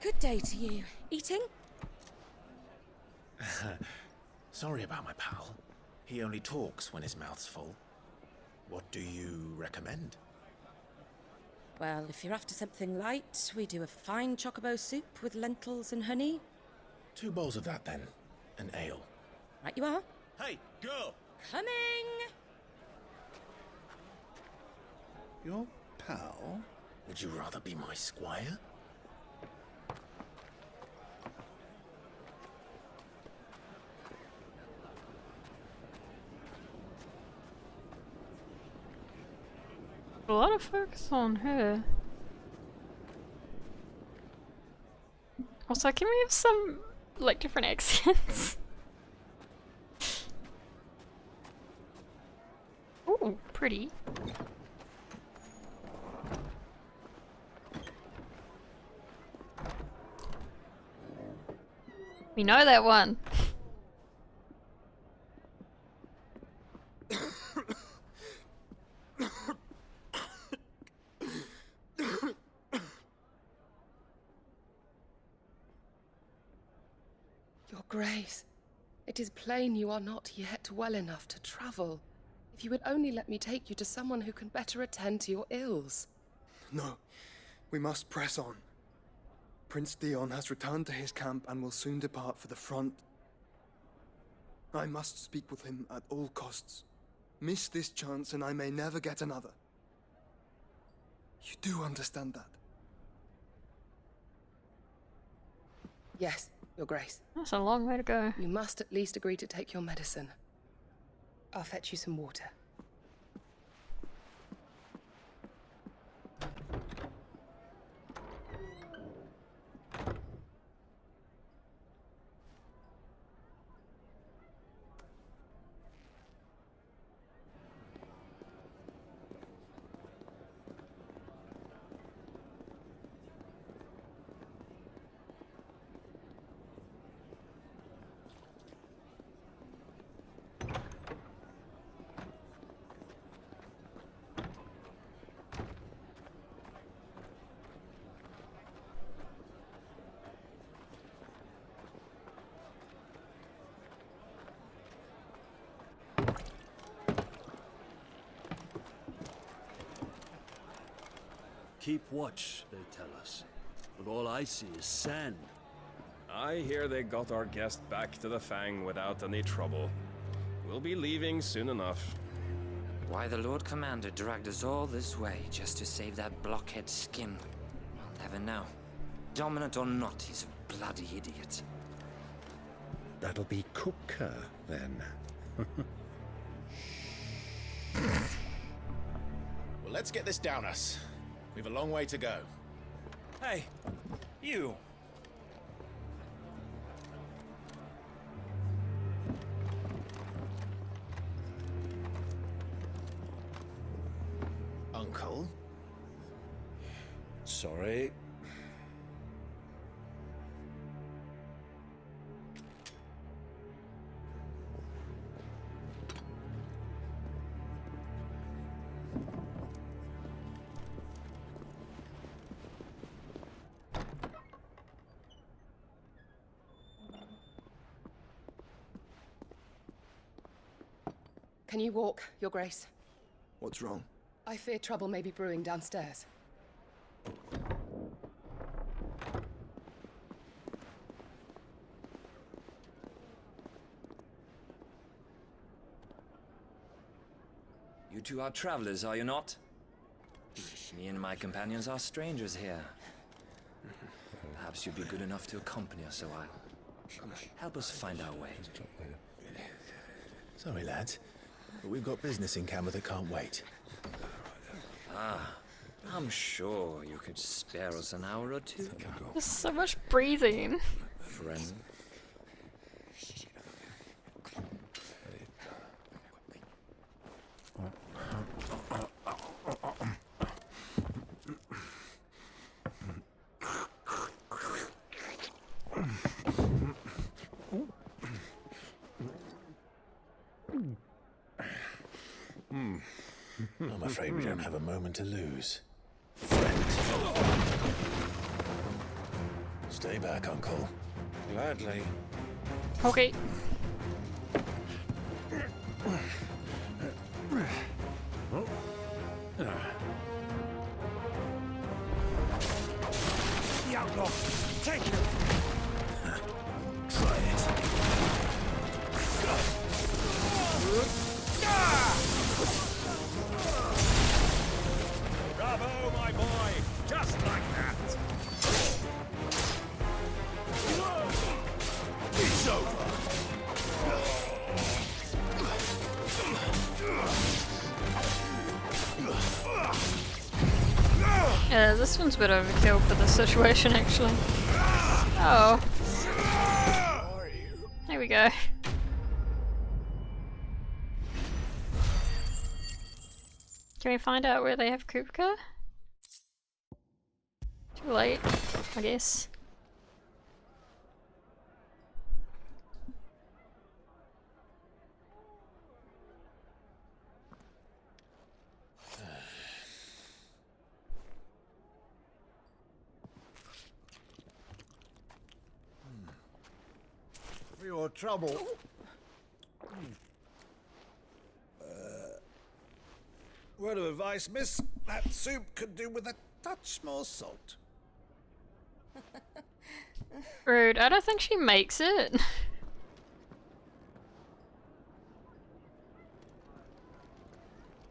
Good day to you. Eating? Sorry about my pal. He only talks when his mouth's full. What do you recommend? Well, if you're after something light, we do a fine chocobo soup with lentils and honey. 2 bowls of that, then. An ale. Right you are. Hey, girl! Coming! Your pal? Would you rather be my squire? A lot of focus on her. Also, can we have some, like, different accents? Ooh, pretty. We know that one. Your Grace, it is plain you are not yet well enough to travel. If you would only let me take you to someone who can better attend to your ills. No, we must press on. Prince Dion has returned to his camp and will soon depart for the front. I must speak with him at all costs. Miss this chance and I may never get another. You do understand that? Yes, Your Grace. That's a long way to go. You must at least agree to take your medicine. I'll fetch you some water. Keep watch, they tell us. But all I see is sand. I hear they got our guest back to the Fang without any trouble. We'll be leaving soon enough. Why the Lord Commander dragged us all this way just to save that blockhead skin, I'll never know. Dominant or not, he's a bloody idiot. That'll be Cooker, then. Well, let's get this down us. We've a long way to go. Hey, you. Uncle? Sorry. Can you walk, Your Grace? What's wrong? I fear trouble may be brewing downstairs. You two are travelers, are you not? Me and my companions are strangers here. Perhaps you'd be good enough to accompany us a while. Help us find our way. Sorry, lads, but we've got business in camera that can't wait. Ah, I'm sure you could spare us an hour or two. There's so much breathing. Friend. I'm afraid we don't have a moment to lose. Stay back, Uncle. Gladly. Okay. The outlaw! Take him! Try it. Bravo, my boy! Just like that! It's over. Yeah, this one's a bit overkill for this situation, actually. Oh. There we go. Can we find out where they have Kupka? Too late, I guess. For your trouble. Word of advice, miss. That soup could do with a touch more salt. Rude. I don't think she makes it.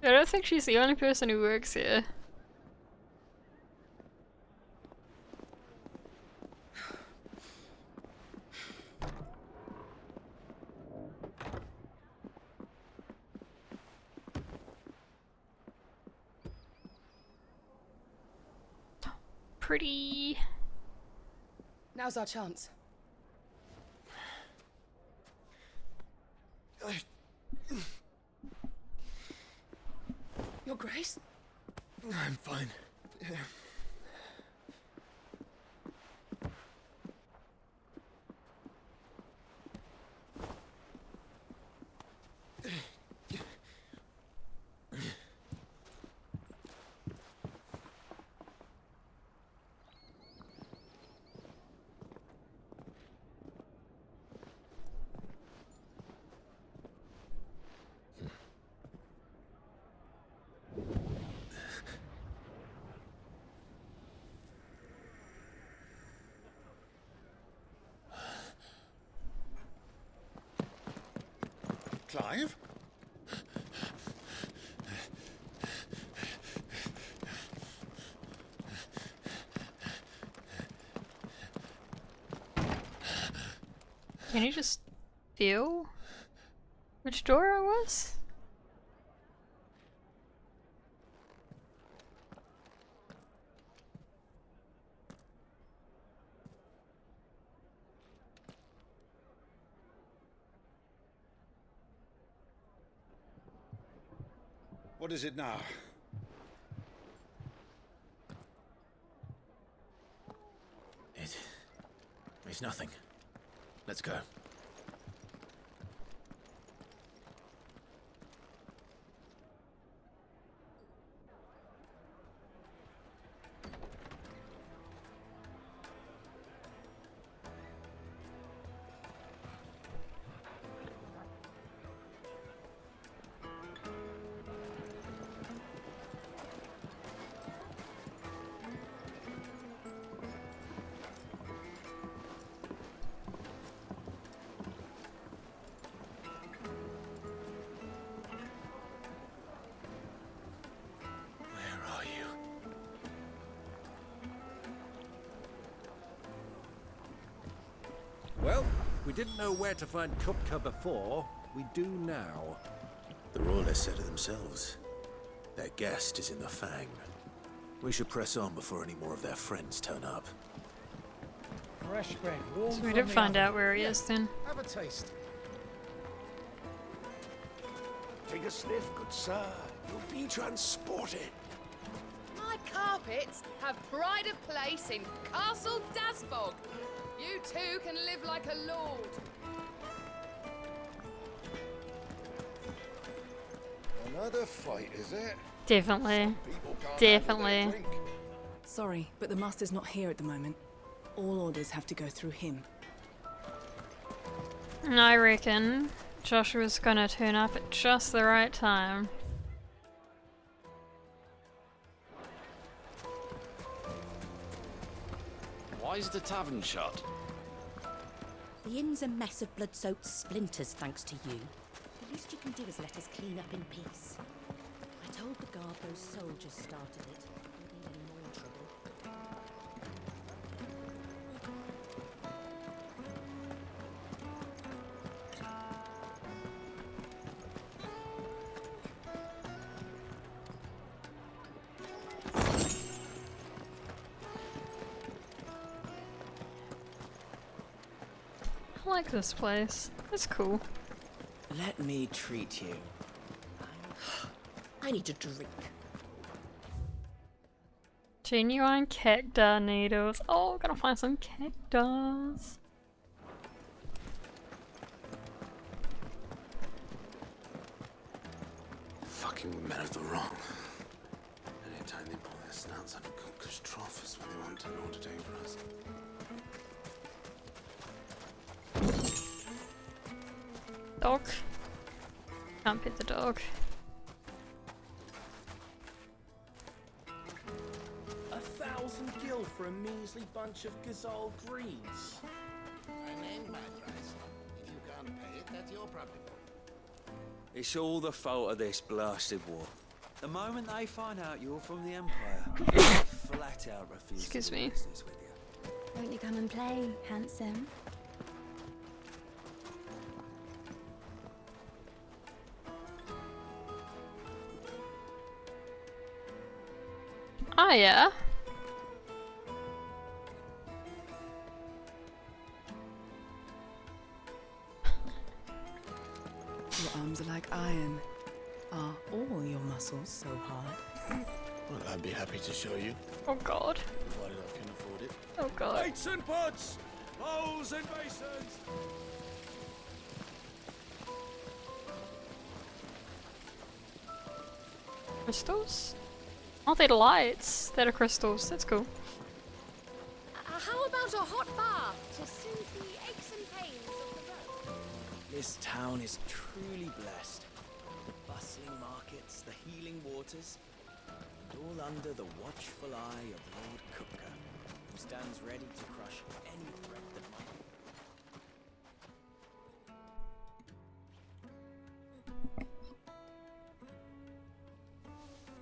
I don't think she's the only person who works here. Pretty. Now's our chance. Your Grace? I'm fine. Yeah. Clive? Can you just feel which door it was? What is it now? It's nothing. Let's go. Well, we didn't know where to find Kupka before. We do now. The Royalists said it themselves. Their guest is in the Fang. We should press on before any more of their friends turn up. Fresh bread, warm So we from did the find oven. out where he is then. Have a taste. Take a sniff, good sir. You'll be transported. My carpets have pride of place in Castle Dasbog. You too can live like a lord. Another fight, is it? Definitely. Definitely. Sorry, but the master's not here at the moment. All orders have to go through him. I reckon Joshua's gonna turn up at just the right time. Why is the tavern shut? The inn's a mess of blood-soaked splinters, thanks to you. The least you can do is let us clean up in peace. I told the guard those soldiers started it. Wouldn't need any more trouble. I like this place. It's cool. Let me treat you. I need a drink. Genuine cacti needles. Oh, gotta find some cactus. Fucking men of the wrong. Anytime they pull their snouts out of cookers' troughs when they want to lord it over us. Dog. Can't pet the dog. 1,000 gil for a measly bunch of gazelle greens. I named my price. If you can't pay it, that's your problem. It's all the fault of this blasted war. The moment they find out you're from the Empire, flat out refuse Excuse to do me. business with you. Won't you come and play, handsome? Oh yeah. Your arms are like iron. Are all your muscles so hard? Well, I'd be happy to show you, Oh god. provided I can afford it. Oh god. Plates and pots! Bowls and basins! Crystals? Oh, they're lights. That are crystals. That's cool. How about a hot bath to soothe the aches and pains of the road? This town is truly blessed. The bustling markets, the healing waters, and all under the watchful eye of Lord Kupka, who stands ready to crush any threat that might.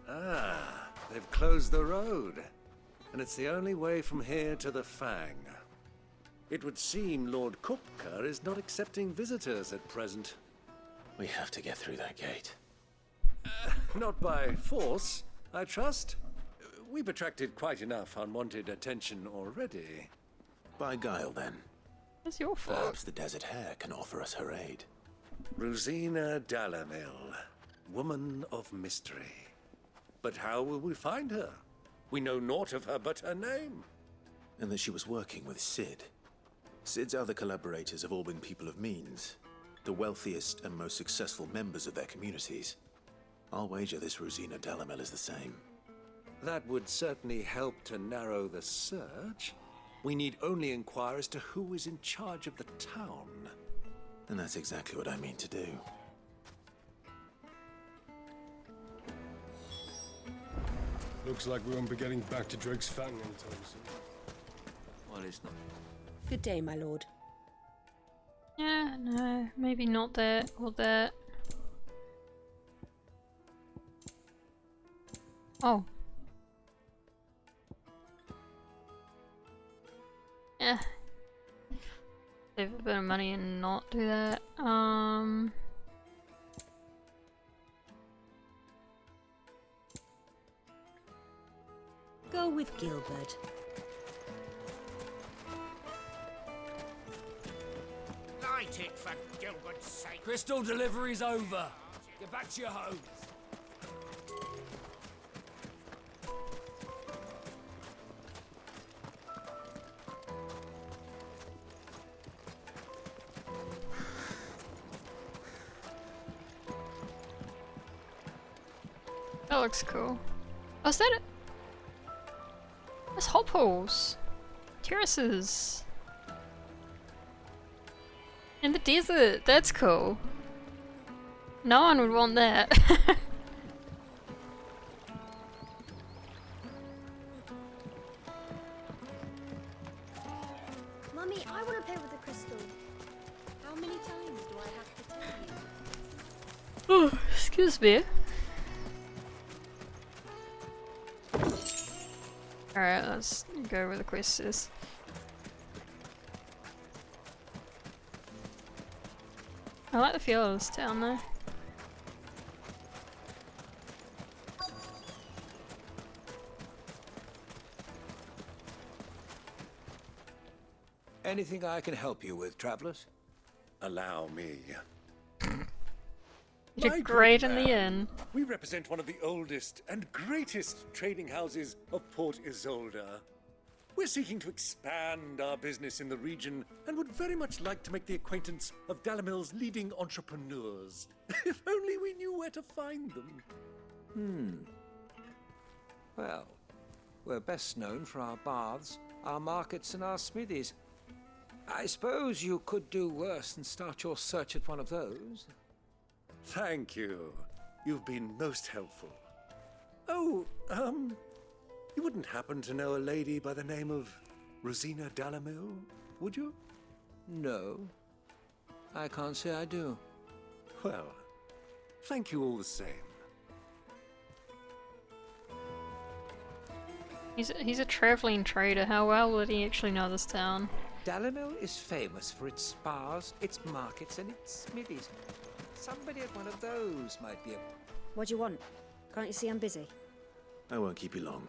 Ah, they've closed the road. And it's the only way from here to the Fang. It would seem Lord Kupka is not accepting visitors at present. We have to get through that gate. Not by force, I trust. We've attracted quite enough unwanted attention already. By guile, then. It's your fault. Perhaps the Desert Hare can offer us her aid. Rosina Dalamil, woman of mystery. But how will we find her? We know naught of her but her name. And that she was working with Sid. Sid's other collaborators have all been people of means, the wealthiest and most successful members of their communities. I'll wager this Rosina Dalamil is the same. That would certainly help to narrow the search. We need only inquire as to who is in charge of the town. And that's exactly what I mean to do. Looks like we won't be getting back to Drake's Fang anytime soon. Well, it's not. Good day, my lord. Yeah, no, maybe not that or that. Oh. Yeah. Save a bit of money and not do that. Go with Gilbert. Light it, for Gilbert's sake. Crystal delivery's over. Get back to your homes. That looks cool. Oh, is that it? That's hot pools. Cuirasses. In the desert, that's cool. No one would want that. Mummy, I want to play with the crystal. How many times do I have to tell you? Oh, excuse me. Alright, let's go where the quest is. I like the feel of this town though. Anything I can help you with, travelers? Allow me. You did great in the inn. We represent one of the oldest and greatest trading houses of Port Isolde. We're seeking to expand our business in the region and would very much like to make the acquaintance of Dalamil's leading entrepreneurs. If only we knew where to find them. Well, we're best known for our baths, our markets, and our smithies. I suppose you could do worse than start your search at one of those. Thank you. You've been most helpful. Oh, you wouldn't happen to know a lady by the name of Rosina Dalamil, would you? No, I can't say I do. Well, thank you all the same. He's a traveling trader. How well would he actually know this town? Dalamil is famous for its spas, its markets, and its smithies. Somebody at one of those might be able... What do you want? Can't you see I'm busy? I won't keep you long.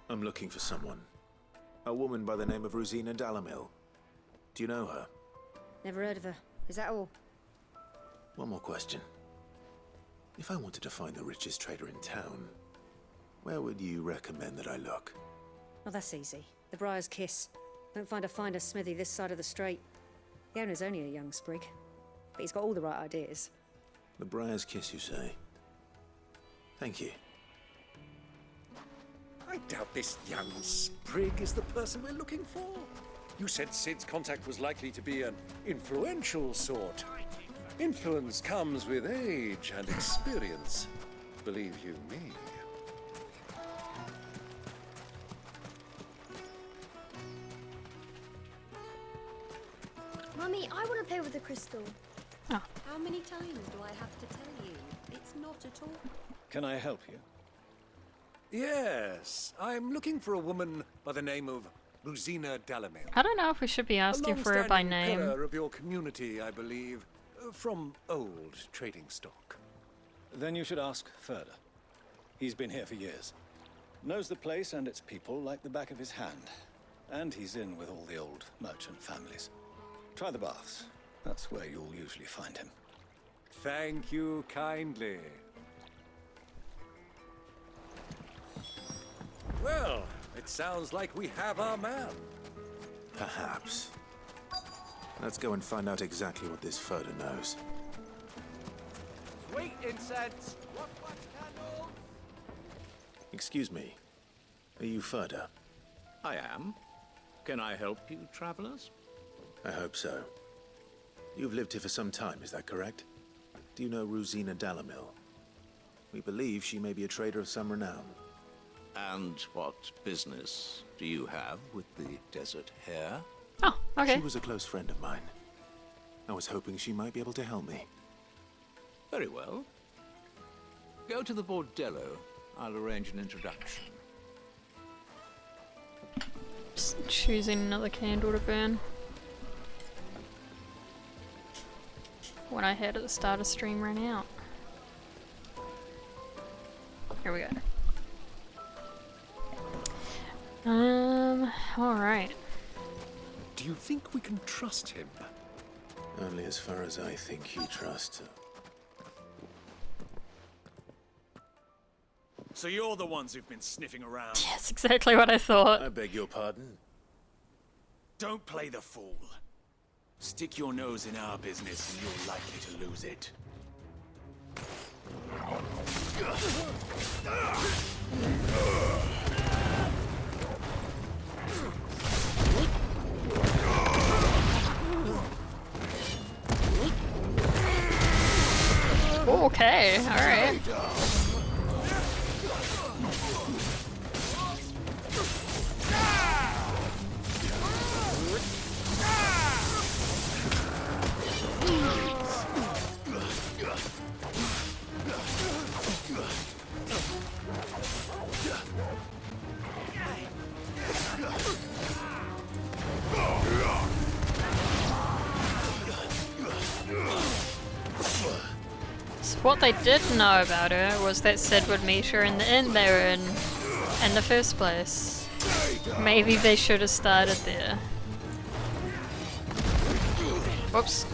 I'm looking for someone. A woman by the name of Rosina Dalamil. Do you know her? Never heard of her. Is that all? One more question. If I wanted to find the richest trader in town, where would you recommend that I look? Oh, that's easy. The Briar's Kiss. Don't find a finer smithy this side of the strait. The owner's only a young sprig, but he's got all the right ideas. The Briar's Kiss, you say? Thank you. I doubt this young sprig is the person we're looking for. You said Sid's contact was likely to be an influential sort. Influence comes with age and experience, believe you me. Mummy, I want to play with the crystal. Oh. How many times do I have to tell you? It's not at all. Can I help you? Yes, I'm looking for a woman by the name of Rosina Dalamil. I don't know if we should be asking for her by name. Pillar of your community, I believe, from old trading stock. Then you should ask Furder. He's been here for years. Knows the place and its people like the back of his hand. And he's in with all the old merchant families. Try the baths. That's where you'll usually find him. Thank you kindly. Well, it sounds like we have our man. Perhaps. Let's go and find out exactly what this Furder knows. Sweet incense! What candle? Excuse me. Are you Furder? I am. Can I help you, travelers? I hope so. You've lived here for some time, is that correct? Do you know Rosina Dalamil? We believe she may be a trader of some renown. And what business do you have with the desert hare? Oh, okay. She was a close friend of mine. I was hoping she might be able to help me. Very well. Go to the bordello. I'll arrange an introduction. Just choosing another candle to burn. What I had at the start of stream ran out. Here we go. Alright. Do you think we can trust him? Only as far as I think he trusts. So you're the ones who've been sniffing around. That's exactly what I thought. I beg your pardon? Don't play the fool. Stick your nose in our business and you're likely to lose it. Okay, alright. So what they didn't know about her was that Sid would meet her in the inn they were in the first place. Maybe they should have started there. Whoops.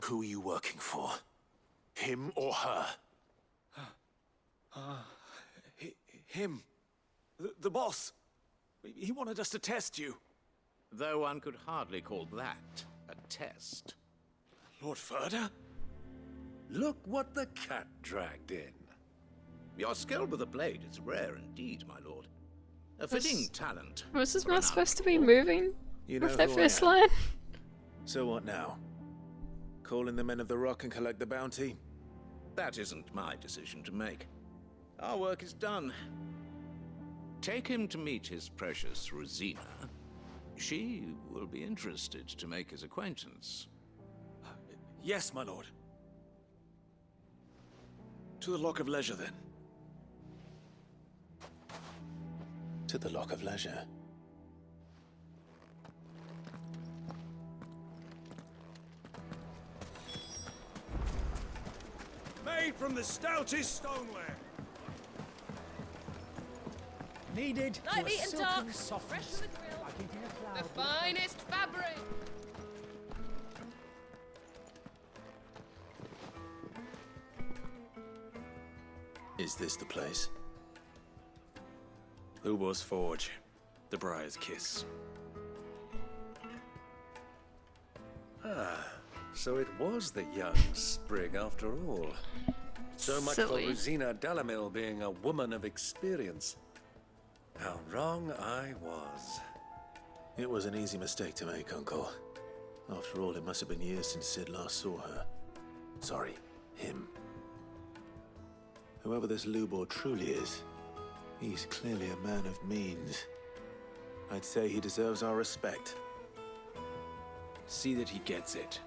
Who are you working for? Him or her? Him. The boss. He wanted us to test you. Though one could hardly call that a test. Lord Furder? Look what the cat dragged in. Your skill with a blade is rare indeed, my lord. A fitting talent. Was this man supposed to be moving You know with that who I first am. line? So what now? Call in the Men of the Rock and collect the bounty? That isn't my decision to make. Our work is done. Take him to meet his precious Rosina. She will be interested to make his acquaintance. Yes, my lord. To the Lock of Leisure, then. To the Lock of Leisure. Made from the stoutest stoneware. Needed to Lightly a and silken dark, fresh softness. from the grill. Like eating a cloud. The finest fabric. Is this the place? Lubor's Forge. The Briar's Kiss. Ah, so it was the young sprig after all. So much Silly. for Rosina Dalamil being a woman of experience. How wrong I was. It was an easy mistake to make, Uncle. After all, it must have been years since Sid last saw her. Sorry, him. Whoever this Lubor truly is, he's clearly a man of means. I'd say he deserves our respect. See that he gets it.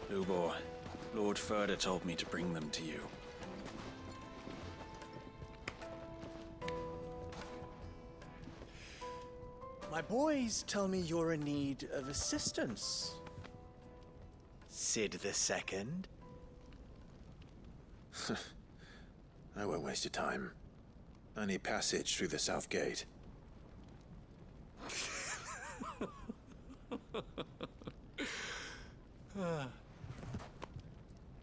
Lubor, Lord Furder told me to bring them to you. My boys tell me you're in need of assistance. Sid the Second. I won't waste your time. I need passage through the south gate.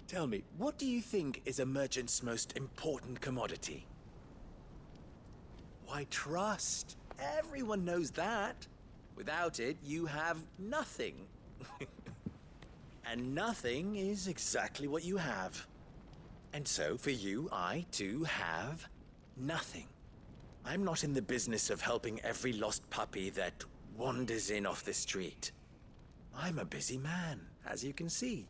Tell me, what do you think is a merchant's most important commodity? Why, trust. Everyone knows that. Without it, you have nothing. And nothing is exactly what you have. And so, for you, I, too, have nothing. I'm not in the business of helping every lost puppy that wanders in off the street. I'm a busy man, as you can see.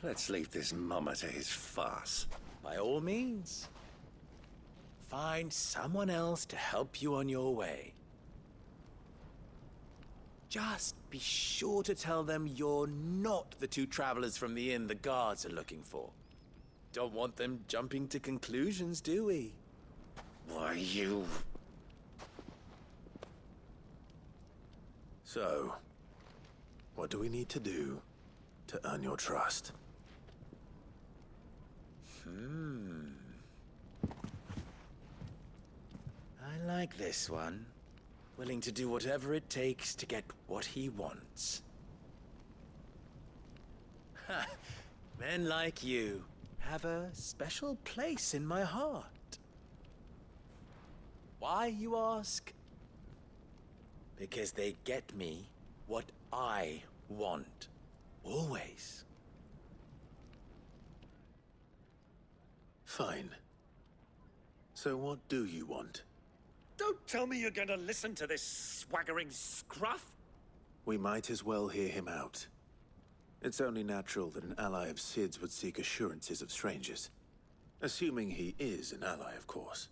Let's leave this mummer to his farce. By all means. Find someone else to help you on your way. Just be sure to tell them you're not the two travelers from the inn the guards are looking for. Don't want them jumping to conclusions, do we? Why, you... So, what do we need to do to earn your trust? like this one. Willing to do whatever it takes to get what he wants. Ha! Men like you have a special place in my heart. Why, you ask? Because they get me what I want. Always. Fine. So what do you want? Don't tell me you're going to listen to this swaggering scruff! We might as well hear him out. It's only natural that an ally of Sid's would seek assurances of strangers. Assuming he is an ally, of course.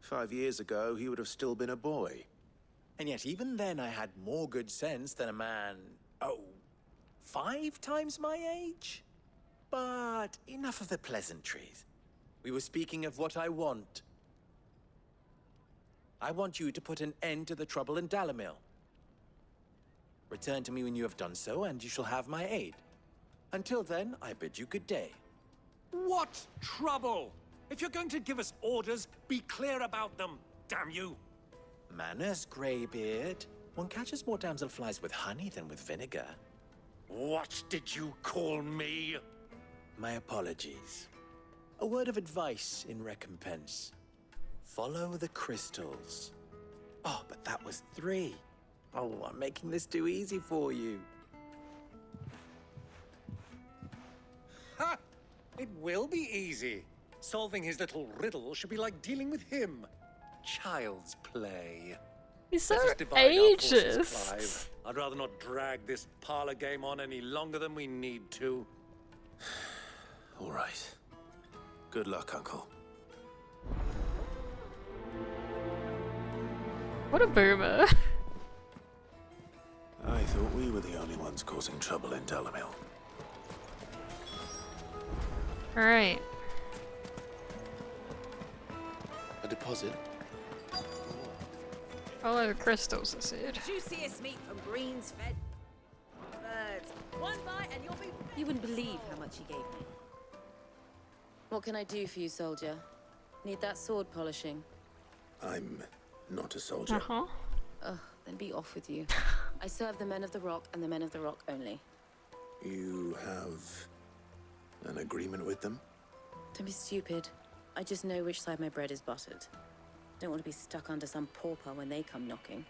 5 years ago, he would have still been a boy. And yet even then I had more good sense than a man, 5 times my age? But enough of the pleasantries. We were speaking of what I want. I want you to put an end to the trouble in Dalamil. Return to me when you have done so, and you shall have my aid. Until then, I bid you good day. What trouble? If you're going to give us orders, be clear about them, damn you! Manners, Greybeard. One catches more damselflies with honey than with vinegar. What did you call me? My apologies. A word of advice in recompense. Follow the crystals. Oh, but that was 3. Oh, I'm making this too easy for you. Ha! It will be easy. Solving his little riddle should be like dealing with him. Child's play. He's so Let us divide our forces, ageist. Clive. I'd rather not drag this parlor game on any longer than we need to. All right. Good luck, Uncle. What a boomer. I thought we were the only ones causing trouble in Dalamil. Alright. A deposit? Follow the crystals, I said. Juiciest meat from greens fed birds. One bite and you'll be... You wouldn't believe how much he gave me. What can I do for you, soldier? Need that sword polishing? I'm not a soldier. Uh-huh. Ugh, then be off with you. I serve the men of the Rock and the men of the Rock only. You have an agreement with them? Don't be stupid. I just know which side my bread is buttered. Don't want to be stuck under some pauper when they come knocking.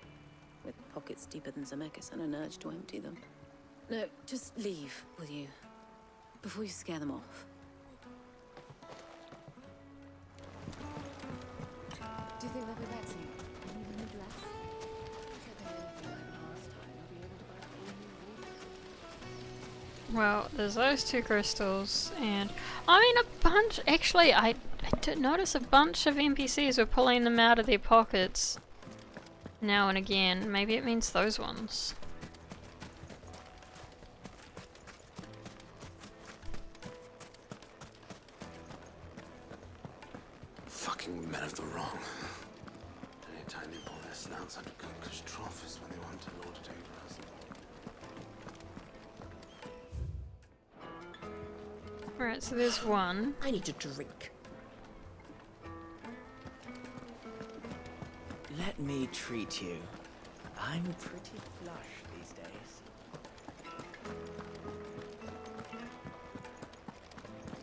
With pockets deeper than Zemeckis and an urge to empty them. No, just leave, will you? Before you scare them off. Do you think they'll be back soon? Need a new dress? Well, there's those 2 crystals, and I mean a bunch. Actually, I did notice a bunch of NPCs were pulling them out of their pockets now and again. Maybe it means those ones. Fucking men of the wrong. Anytime they pull their snouts out of Cook's trough is when they want to lord it over us. Alright, so there's one. I need a drink. Let me treat you. I'm pretty flush these days.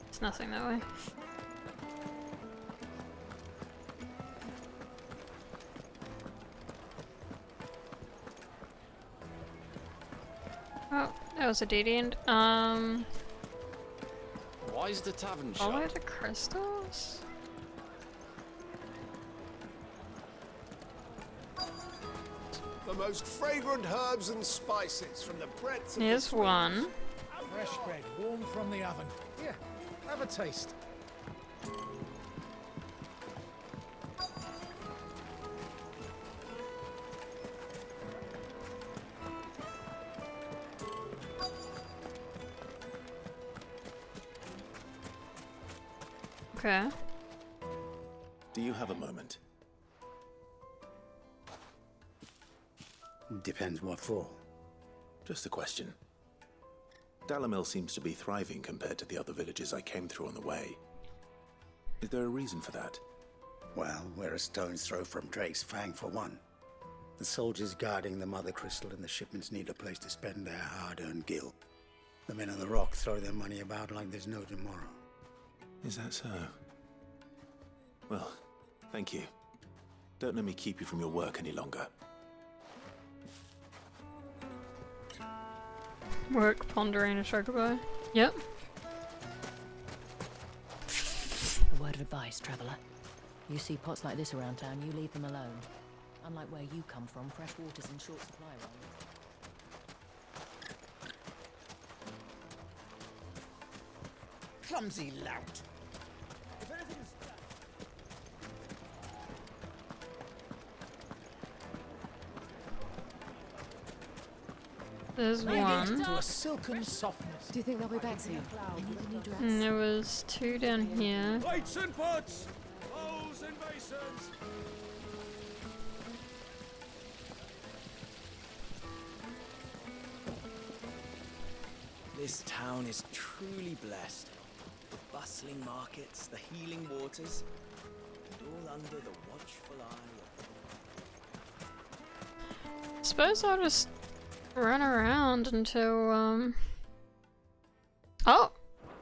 There's nothing that way. Oh, that was a dead end. Why is the tavern Follow shut? the crystals? The most fragrant herbs and spices from the breadth of Here's the one. Fresh bread, warm from the oven. Here, have a taste. Okay. Do you have a moment? Depends what for. Just a question. Dalamil seems to be thriving compared to the other villages I came through on the way. Is there a reason for that? Well, we're a stone's throw from Drake's Fang for one. The soldiers guarding the Mother Crystal and the shipments need a place to spend their hard-earned gil. The men on the rock throw their money about like there's no tomorrow. Is that so? Well, thank you. Don't let me keep you from your work any longer. Work, pondering a chocobo. Yep. A word of advice, traveller. You see pots like this around town, you leave them alone. Unlike where you come from, fresh water's in short supply around here. Clumsy lout. There's one. To a silken softness. Do you think they'll be back soon? I need a new dress. And there was two down here. Plates and pots! Bowls and basins! This town is truly blessed. The bustling markets, the healing waters, and all under the watchful eye of... Suppose I'll just run around until, Oh!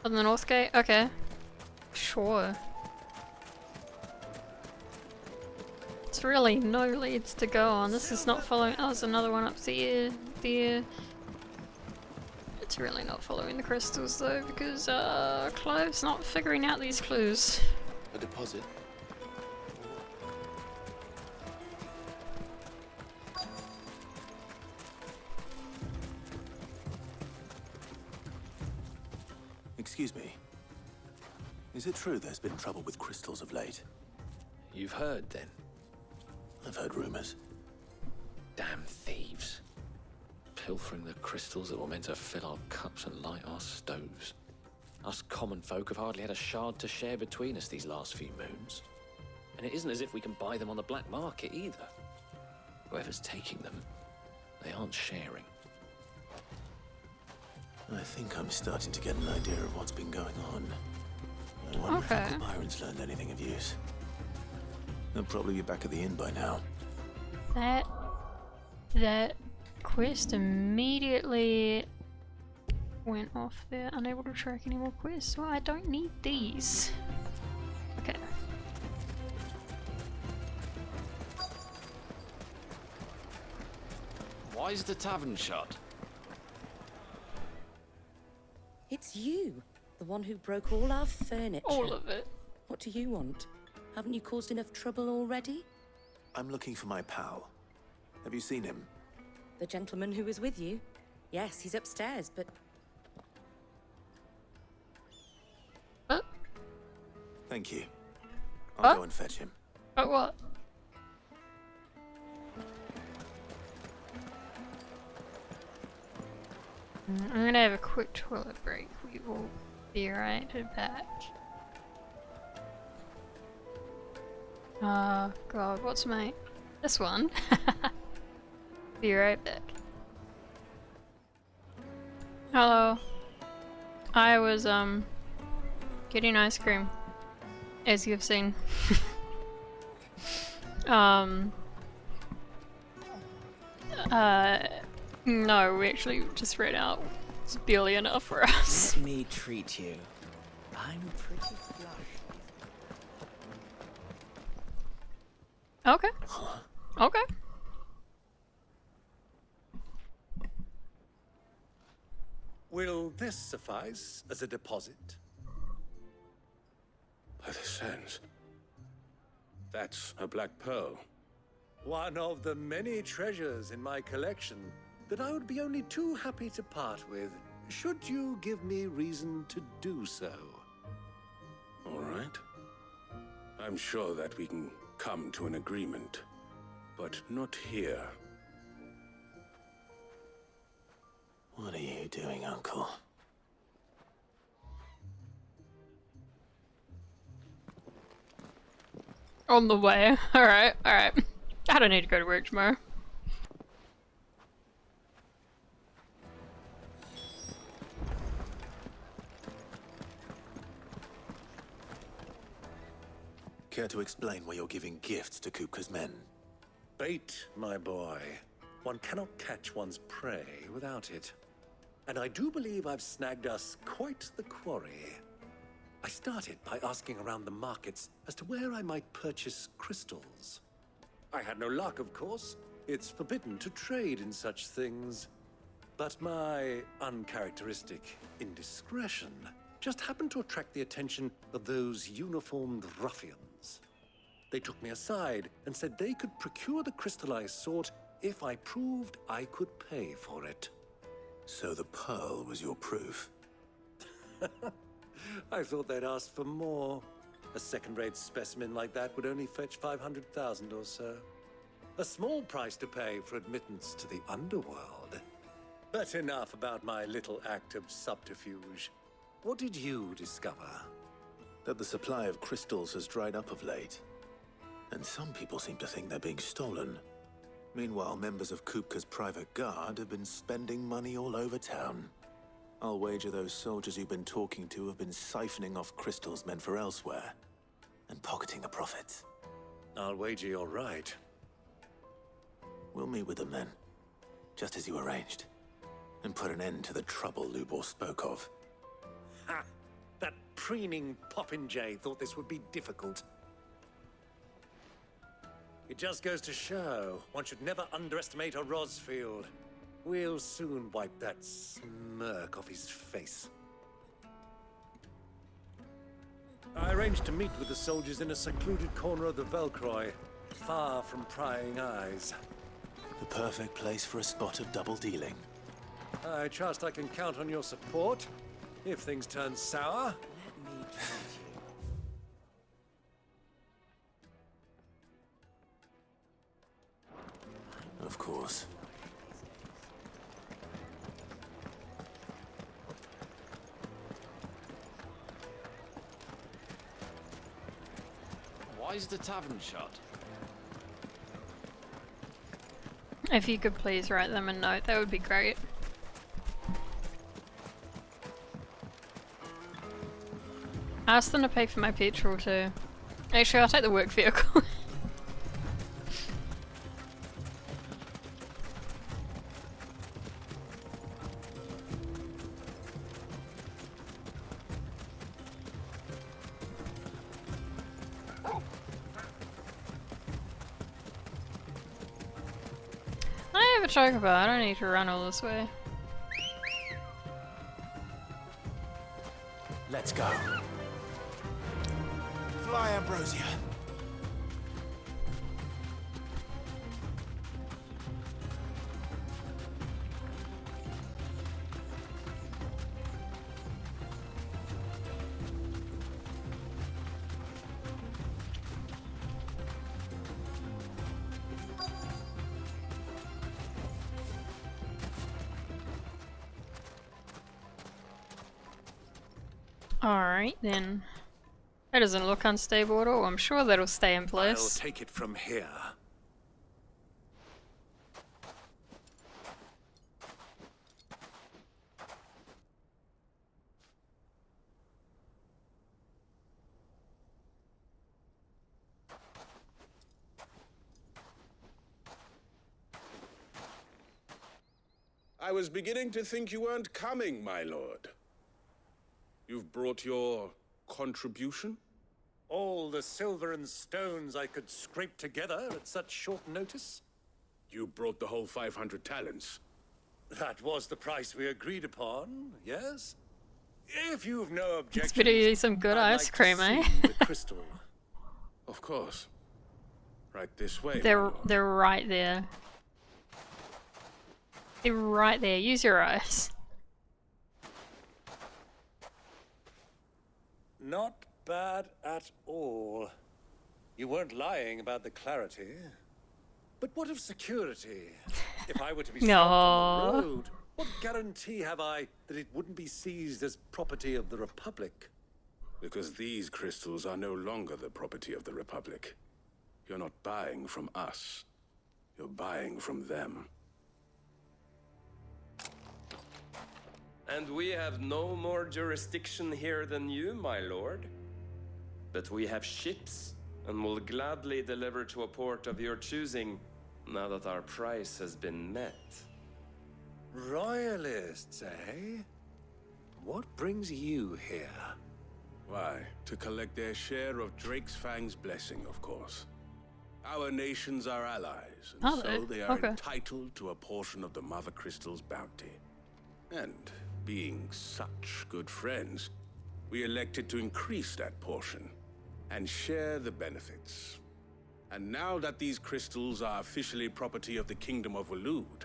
On the north gate? Okay. Sure. It's really no leads to go on. This is not following. Oh, there's another one up there. It's really not following the crystals though, because Clive's not figuring out these clues. A deposit. Excuse me. Is it true there's been trouble with crystals of late? You've heard, then? I've heard rumors. Damn thieves. Pilfering the crystals that were meant to fill our cups and light our stoves. Us common folk have hardly had a shard to share between us these last few moons. And it isn't as if we can buy them on the black market either. Whoever's taking them, they aren't sharing. I think I'm starting to get an idea of what's been going on. I wonder if Uncle Byron's learned anything of use. They'll probably be back at the inn by now. That quest immediately went off there. Unable to track any more quests. Well, I don't need these. Okay. Why is the tavern shut? It's you, the one who broke all our furniture. All of it. What do you want? Haven't you caused enough trouble already? I'm looking for my pal. Have you seen him? The gentleman who was with you? Yes, he's upstairs, but... Thank you. I'll go and fetch him. But what? I'm gonna have a quick toilet break. We will be right back. Oh god, what's my... this one? Be right back. Hello. I was, getting ice cream. As you've seen. No, we actually just ran out. It's barely enough for us. Let me treat you. I'm pretty flush. Okay. Okay. Will this suffice as a deposit? By the sands. That's a black pearl. One of the many treasures in my collection that I would be only too happy to part with, should you give me reason to do so. All right. I'm sure that we can come to an agreement, but not here. What are you doing, Uncle? On the way. Alright, alright. I don't need to go to work tomorrow. Care to explain why you're giving gifts to Kupka's men? Bait, my boy. One cannot catch one's prey without it. And I do believe I've snagged us quite the quarry. I started by asking around the markets as to where I might purchase crystals. I had no luck, of course. It's forbidden to trade in such things. But my uncharacteristic indiscretion just happened to attract the attention of those uniformed ruffians. They took me aside and said they could procure the crystal I sought if I proved I could pay for it. So the pearl was your proof? I thought they'd asked for more. A second-rate specimen like that would only fetch 500,000 or so. A small price to pay for admittance to the underworld. But enough about my little act of subterfuge. What did you discover? That the supply of crystals has dried up of late. And some people seem to think they're being stolen. Meanwhile, members of Kupka's private guard have been spending money all over town. I'll wager those soldiers you've been talking to have been siphoning off crystals meant for elsewhere, and pocketing the profits. I'll wager you're right. We'll meet with them then, just as you arranged, and put an end to the trouble Lubor spoke of. Ha! That preening popinjay thought this would be difficult. It just goes to show one should never underestimate a Rosfield. We'll soon wipe that smirk off his face. I arranged to meet with the soldiers in a secluded corner of the Velcroy, far from prying eyes. The perfect place for a spot of double dealing. I trust I can count on your support if things turn sour. Let me treat you. Of course. Why is the tavern shut? If you could please write them a note, that would be great. Ask them to pay for my petrol too. Actually, I'll take the work vehicle. I have a chocobo, I don't need to run all this way. Let's go. Fly, Ambrosia. Alright then. That doesn't look unstable at all. I'm sure that'll stay in place. I'll take it from here. I was beginning to think you weren't coming, my lord. You've brought your contribution? All the silver and stones I could scrape together at such short notice? You brought the whole 500 talents. That was the price we agreed upon, yes? If you've no objection, It's pretty some good ice cream, eh? the crystal. Of course. Right this way. They're right there. They're right there. Use your eyes. Not bad at all. You weren't lying about the clarity. But what of security? If I were to be stopped on the road, what guarantee have I that it wouldn't be seized as property of the Republic? Because these crystals are no longer the property of the Republic. You're not buying from us. You're buying from them. And we have no more jurisdiction here than you, my lord. But we have ships and will gladly deliver to a port of your choosing, now that our price has been met. Royalists, eh? What brings you here? Why, to collect their share of Drake's Fang's blessing, of course. Our nations are allies, and so they are entitled to a portion of the Mother Crystal's bounty. And being such good friends, we elected to increase that portion and share the benefits. And now that these crystals are officially property of the Kingdom of Waloed,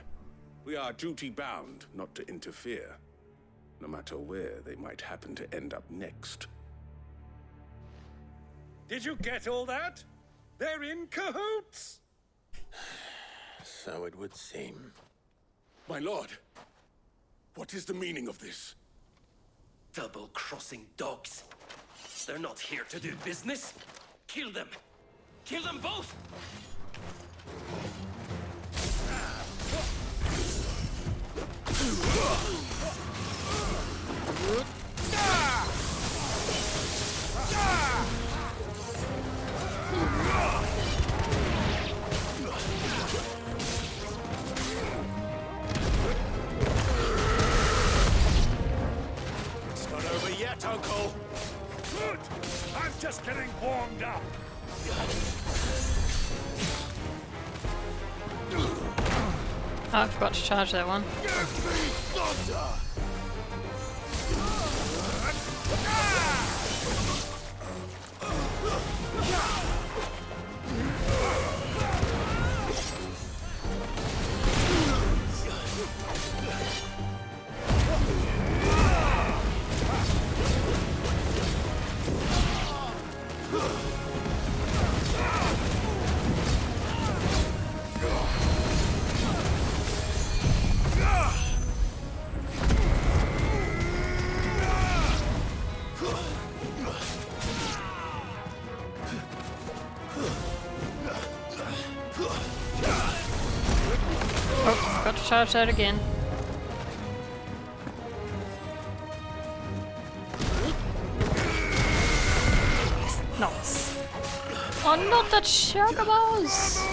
we are duty-bound not to interfere, no matter where they might happen to end up next. Did you get all that? They're in cahoots! So it would seem. My lord, what is the meaning of this? Double-crossing dogs. They're not here to do business. Kill them. Kill them both! It's not over yet, Uncle. Good. I'm just getting warmed up. Oh, I forgot to charge that one. Oh, got to charge that again. Nice. Oh, not that chocobos!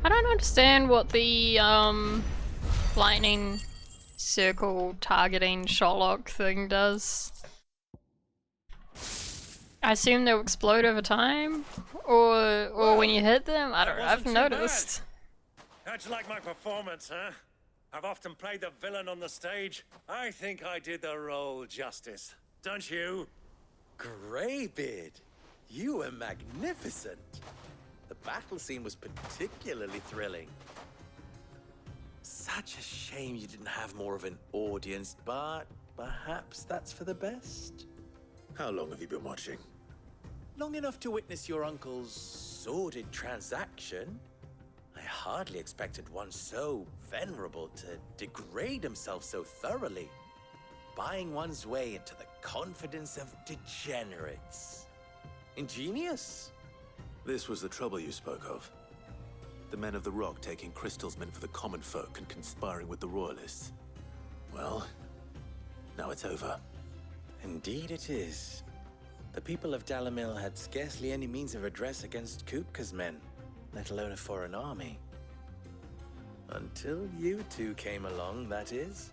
I don't understand what the lightning circle targeting shotlock thing does. I assume they'll explode over time, or when you hit them. I don't know. I've noticed. How'd you like my performance, huh? I've often played the villain on the stage. I think I did the role justice. Don't you? Greybeard, you were magnificent. The battle scene was particularly thrilling. Such a shame you didn't have more of an audience, but perhaps that's for the best. How long have you been watching? Long enough to witness your uncle's sordid transaction. I hardly expected one so venerable to degrade himself so thoroughly, buying one's way into the confidence of degenerates. Ingenious. This was the trouble you spoke of. The men of the Rock taking crystals meant for the common folk and conspiring with the Royalists. Well, now it's over. Indeed it is. The people of Dalamil had scarcely any means of redress against Kupka's men, let alone a foreign army. Until you two came along, that is.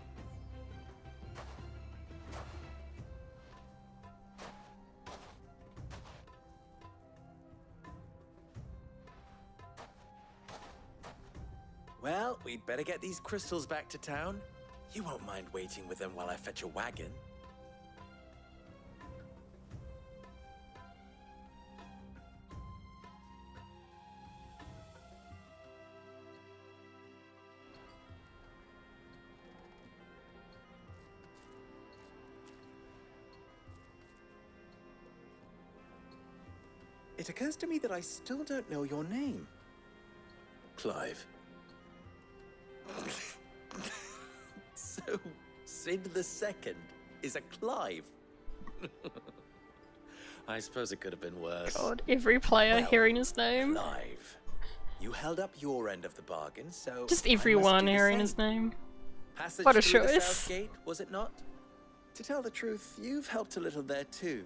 Well, we'd better get these crystals back to town. You won't mind waiting with them while I fetch a wagon. It occurs to me that I still don't know your name. Clive. So, Sid the Second is a Clive. I suppose it could have been worse. God, every player hearing his name. Clive, you held up your end of the bargain, so Just I must everyone do the hearing same. his name. Passage What a through the choice. South Gate, was it not? To tell the truth, you've helped a little there too.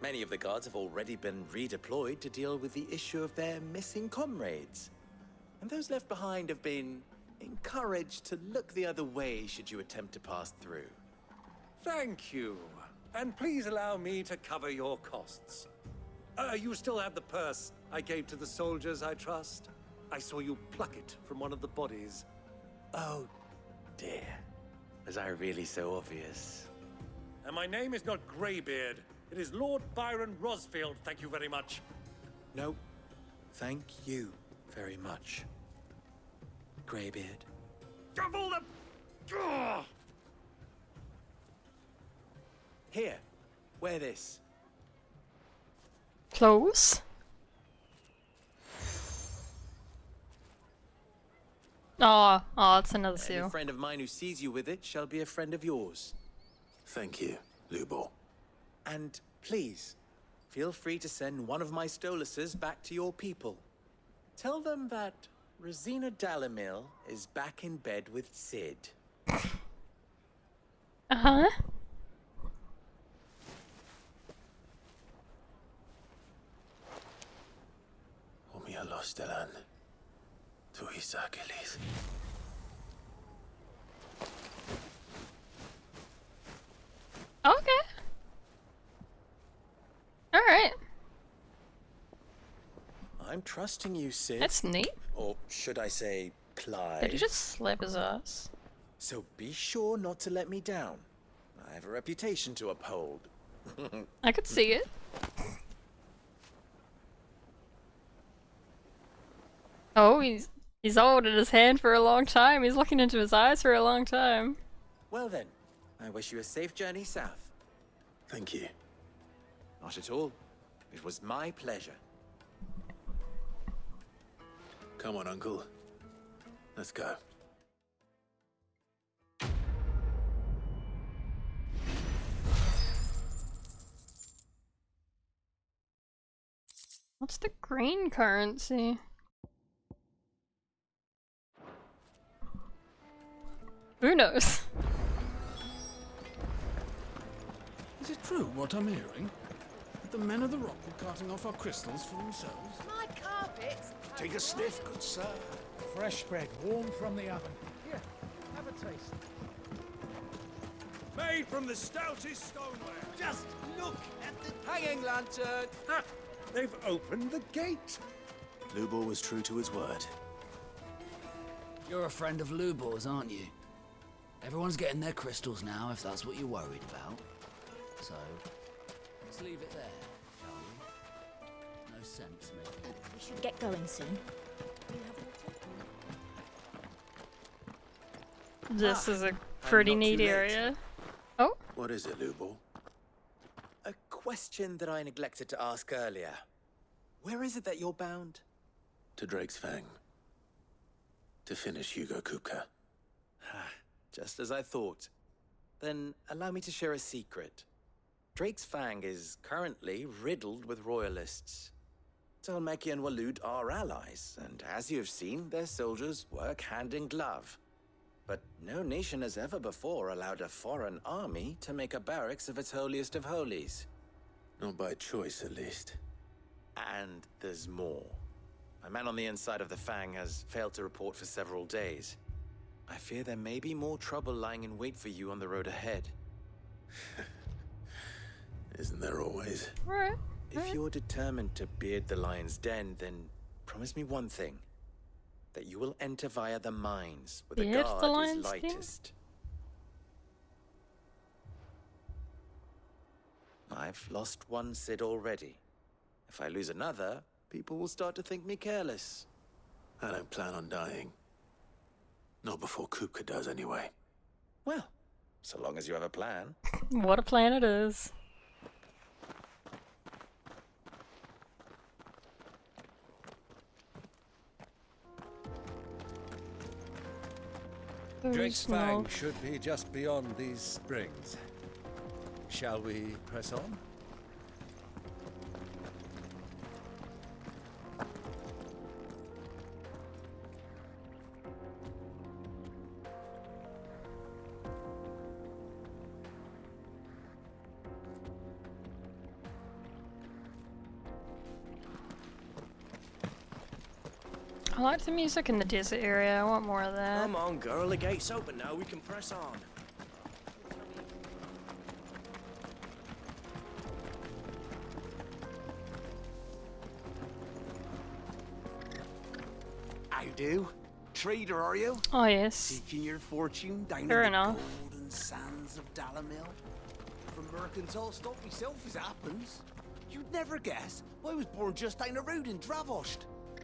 Many of the guards have already been redeployed to deal with the issue of their missing comrades. And those left behind have been encouraged to look the other way should you attempt to pass through. Thank you. And please allow me to cover your costs. You still have the purse I gave to the soldiers, I trust? I saw you pluck it from one of the bodies. Oh, dear. Was I really so obvious? And my name is not Greybeard. It is Lord Byron Rosfield, thank you very much. No, thank you very much, Greybeard. Double the... Ugh! Here, wear this. Close. Oh, it's another seal. Any friend of mine who sees you with it shall be a friend of yours. Thank you, Lubor. And please, feel free to send one of my Stoluses back to your people. Tell them that Rosina Dalamil is back in bed with Sid. Uh-huh. Umia Lostelan. Tu Isakelis. Okay. Alright. I'm trusting you, Sid. That's neat. Or should I say, Clive? Did he just slap his ass? So be sure not to let me down. I have a reputation to uphold. I could see it. Oh, he's holding his hand for a long time. He's looking into his eyes for a long time. Well then, I wish you a safe journey south. Thank you. Not at all. It was my pleasure. Come on, Uncle. Let's go. What's the green currency? Who knows? Is it true what I'm hearing? That the men of the rock were carting off our crystals for themselves? My carpets. Take a sniff, good sir. Fresh bread, warm from the oven. Here, have a taste. Made from the stoutest stoneware. Just look at the hanging lantern. Ha! They've opened the gate. Lubor was true to his word. You're a friend of Lubor's, aren't you? Everyone's getting their crystals now, if that's what you're worried about. So, let's leave it there, shall we? No sense, mate. We should get going soon. This is a pretty I'm not neat too late. area. Oh? What is it, Lubor? A question that I neglected to ask earlier. Where is it that you're bound? To Drake's Fang. To finish Hugo Kupka. Just as I thought. Then allow me to share a secret. Drake's Fang is currently riddled with royalists. Talmeki and Walud are allies, and as you have seen, their soldiers work hand in glove. But no nation has ever before allowed a foreign army to make a barracks of its holiest of holies. Not by choice, at least. And there's more. A man on the inside of the Fang has failed to report for several days. I fear there may be more trouble lying in wait for you on the road ahead. Isn't there always? Right. If you're determined to beard the lion's den, then promise me one thing. That you will enter via the mines, where the Beard the guard lion's is den? lightest. I've lost one Sid already. If I lose another, people will start to think me careless. I don't plan on dying. Not before Kupka does, anyway. Well, so long as you have a plan. What a plan it is. Drake's no. Fang should be just beyond these springs. Shall we press on? I like the music in the desert area. I want more of that. Come on, girl. The gate's open now. We can press on. How do? Trader, are you? Oh, yes. Seeking your fortune down Fair in the enough. golden sands of Dalamil? From mercantile stock myself as happens. You'd never guess. I was born just down the road in Dravost.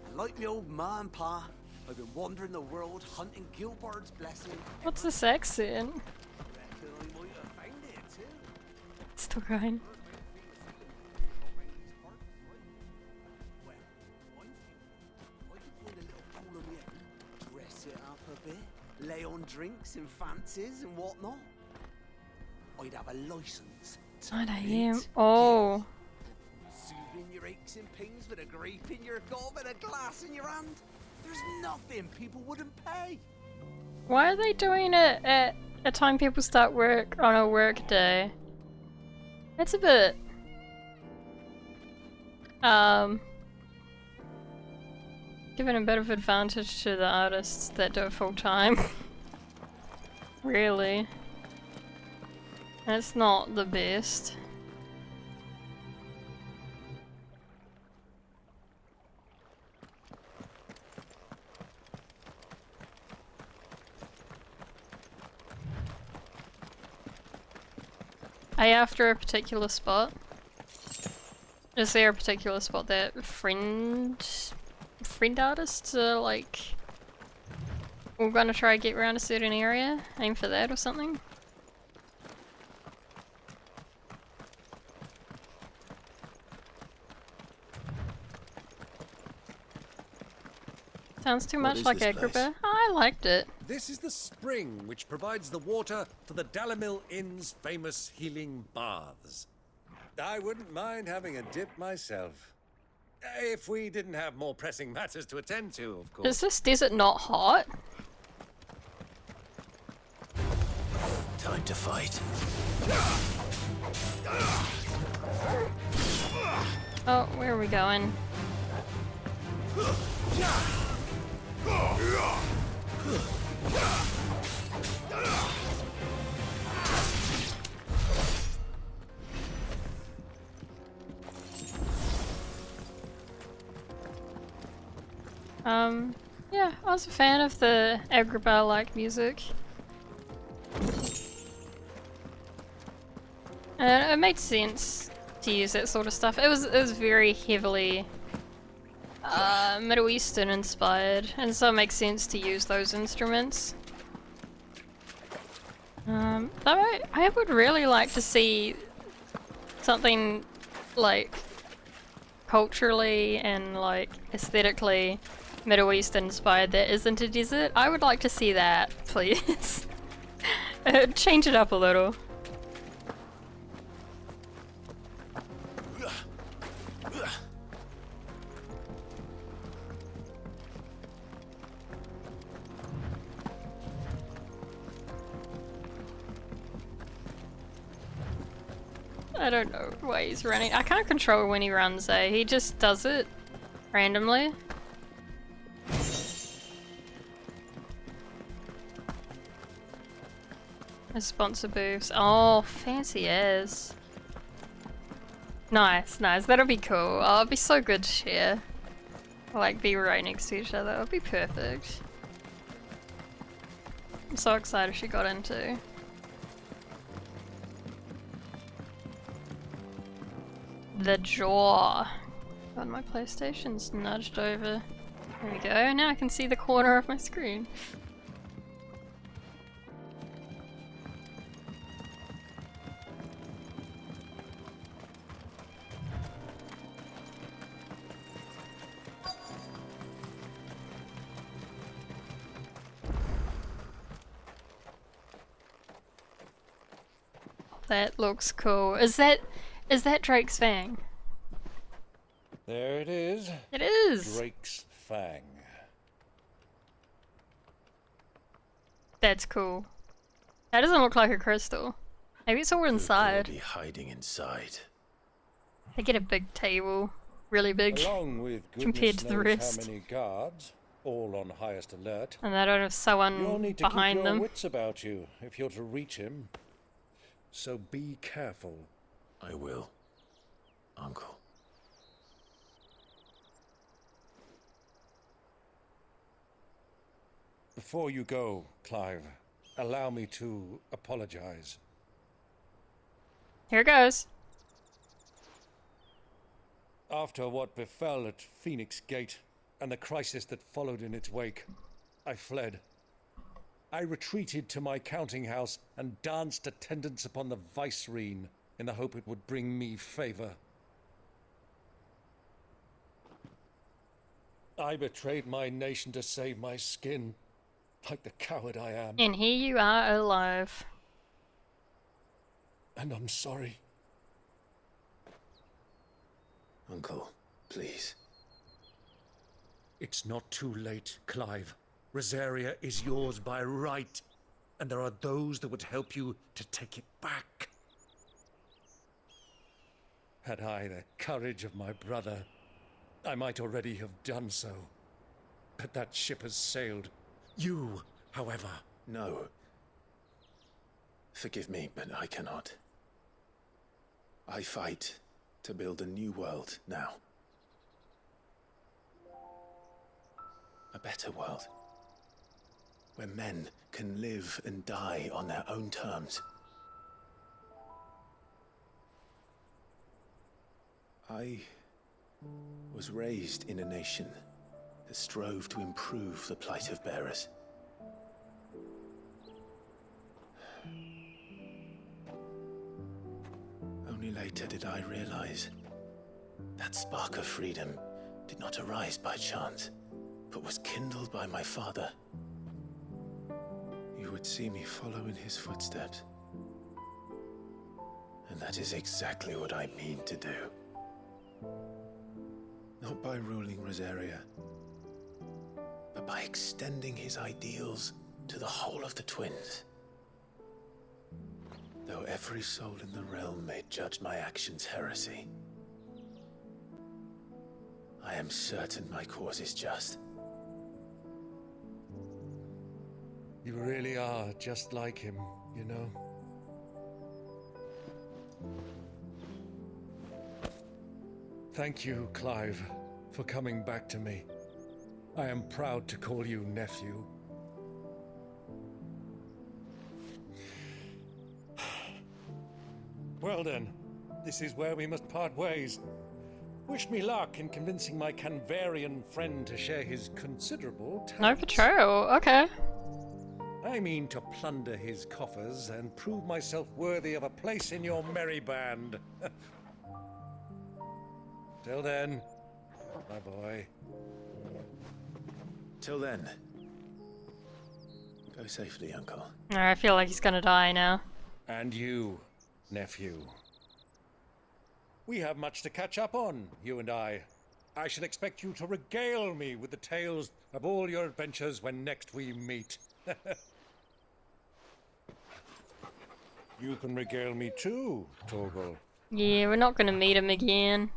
And like me old ma and pa, I've been wandering the world hunting Gilbard's blessing. What's this accent? Reckon I might have found it too. Still going. Dress it up a bit, lay on drinks and fancies and whatnot. I'd have a license. 9 AM. Oh. Soothing your aches and pains with a grape in your gob and a glass in your hand. There's nothing people wouldn't pay. Why are they doing it at a time people start work on a work day? It's a bit... giving a bit of advantage to the artists that do it full time. Really. And it's not the best. Are you after a particular spot? Is there a particular spot that friend artists are like, we're gonna try to get around a certain area, aim for that or something? Sounds too much like Agrabah. Oh, I liked it. This is the spring which provides the water to the Dalamil Inn's famous healing baths. I wouldn't mind having a dip myself. If we didn't have more pressing matters to attend to, of course. Is this desert not hot? Time to fight. Oh, where are we going? Yeah, I was a fan of the Agrabah-like music. And it made sense to use that sort of stuff. It was very heavily Middle Eastern inspired, and so it makes sense to use those instruments. Though I would really like to see something like culturally and like aesthetically Middle Eastern inspired that isn't a desert. I would like to see that, please. Change it up a little. I don't know why he's running. I can't control when he runs, eh? He just does it randomly. His sponsor booths. Oh, fancy as. Nice, nice. That'll be cool. Oh, it'll be so good to share. Like, be right next to each other. It'll be perfect. I'm so excited she got into. The jaw. God, my PlayStation's nudged over. There we go. Now I can see the corner of my screen. That looks cool. Is that Drake's Fang? There it is. It is. Drake's Fang. That's cool. That doesn't look like a crystal. Maybe it's all inside. Be hiding inside. They get a big table, really big, Along with compared to the knows rest. how many guards, all on highest alert. And they don't have someone You'll need to behind keep your them. wits about you if you're to reach him. So be careful. I will, Uncle. Before you go, Clive, allow me to apologize. Here goes. After what befell at Phoenix Gate and the crisis that followed in its wake, I fled. I retreated to my counting house and danced attendance upon the vicereine in the hope it would bring me favor. I betrayed my nation to save my skin, like the coward I am. And here you are alive. And I'm sorry. Uncle, please. It's not too late, Clive. Rosaria is yours by right, and there are those that would help you to take it back. Had I the courage of my brother, I might already have done so. But that ship has sailed. You, however... No. Forgive me, but I cannot. I fight to build a new world now. A better world. Where men can live and die on their own terms. I was raised in a nation that strove to improve the plight of bearers. Only later did I realize that spark of freedom did not arise by chance, but was kindled by my father. You would see me follow in his footsteps. And that is exactly what I mean to do. Not by ruling Rosaria, but by extending his ideals to the whole of the twins. Though every soul in the realm may judge my actions heresy, I am certain my cause is just. You really are just like him, you know? Thank you, Clive, for coming back to me. I am proud to call you nephew. Well then, this is where we must part ways. Wish me luck in convincing my Canvarian friend to share his considerable talents. No betrayal, okay. I mean to plunder his coffers and prove myself worthy of a place in your merry band. Till then, my boy. Till then, go safely, Uncle. I feel like he's gonna die now. And you, nephew. We have much to catch up on, you and I. I shall expect you to regale me with the tales of all your adventures when next we meet. You can regale me too, Torgal. Yeah, we're not gonna meet him again.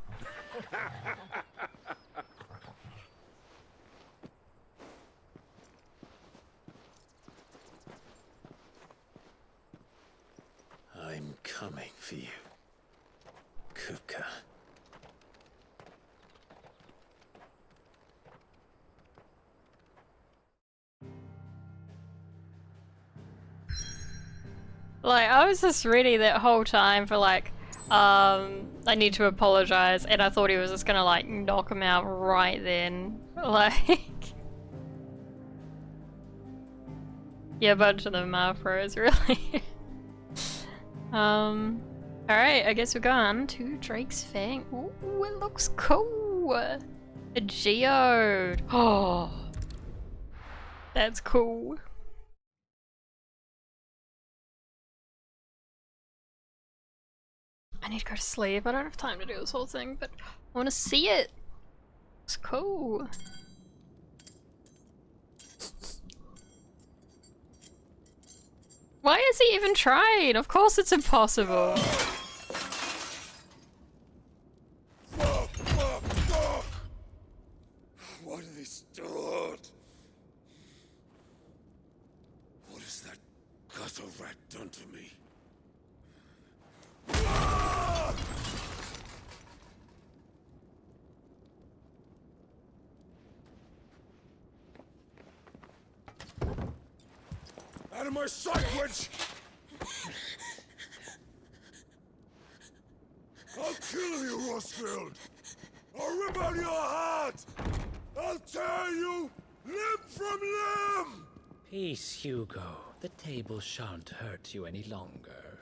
I'm coming for you, Kupka. Like, I was just ready that whole time for like, I need to apologize, and I thought he was just gonna like knock him out right then. Like, yeah, a bunch of them are pros, really. Alright, I guess we're going to Drake's Fang. Ooh, it looks cool! A geode! Oh! That's cool. I need to go to sleep. I don't have time to do this whole thing, but I want to see it. It's cool. Why is he even trying? Of course it's impossible. Fuck! Why do they still hurt? What has that gutter rat done to me? Out of my sight, witch! I'll kill you, Rosfield! I'll rip out your heart! I'll tear you limb from limb! Peace, Hugo. The table shan't hurt you any longer.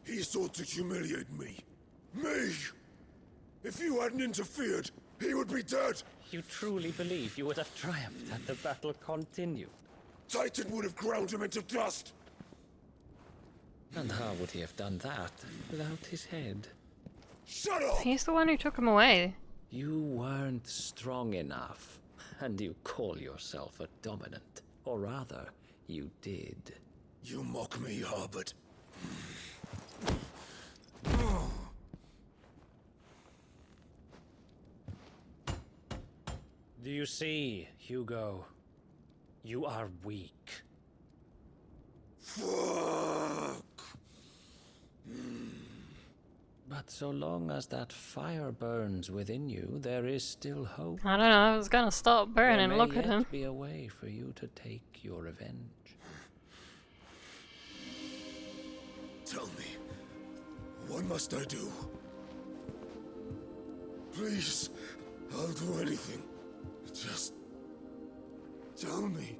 He sought to humiliate me. Me! If you hadn't interfered, he would be dead! You truly believe you would have triumphed had the battle continued? Titan would have ground him into dust! And how would he have done that without his head? Shut up! He's the one who took him away. You weren't strong enough, and you call yourself a dominant. Or rather, you did. You mock me, Harbert. Do you see, Hugo? You are weak. Fuck! But so long as that fire burns within you, there is still hope. I don't know, I was gonna stop burning. Look at him. There may yet be a way for you to take your revenge. Tell me, what must I do? Please, I'll do anything. Just tell me.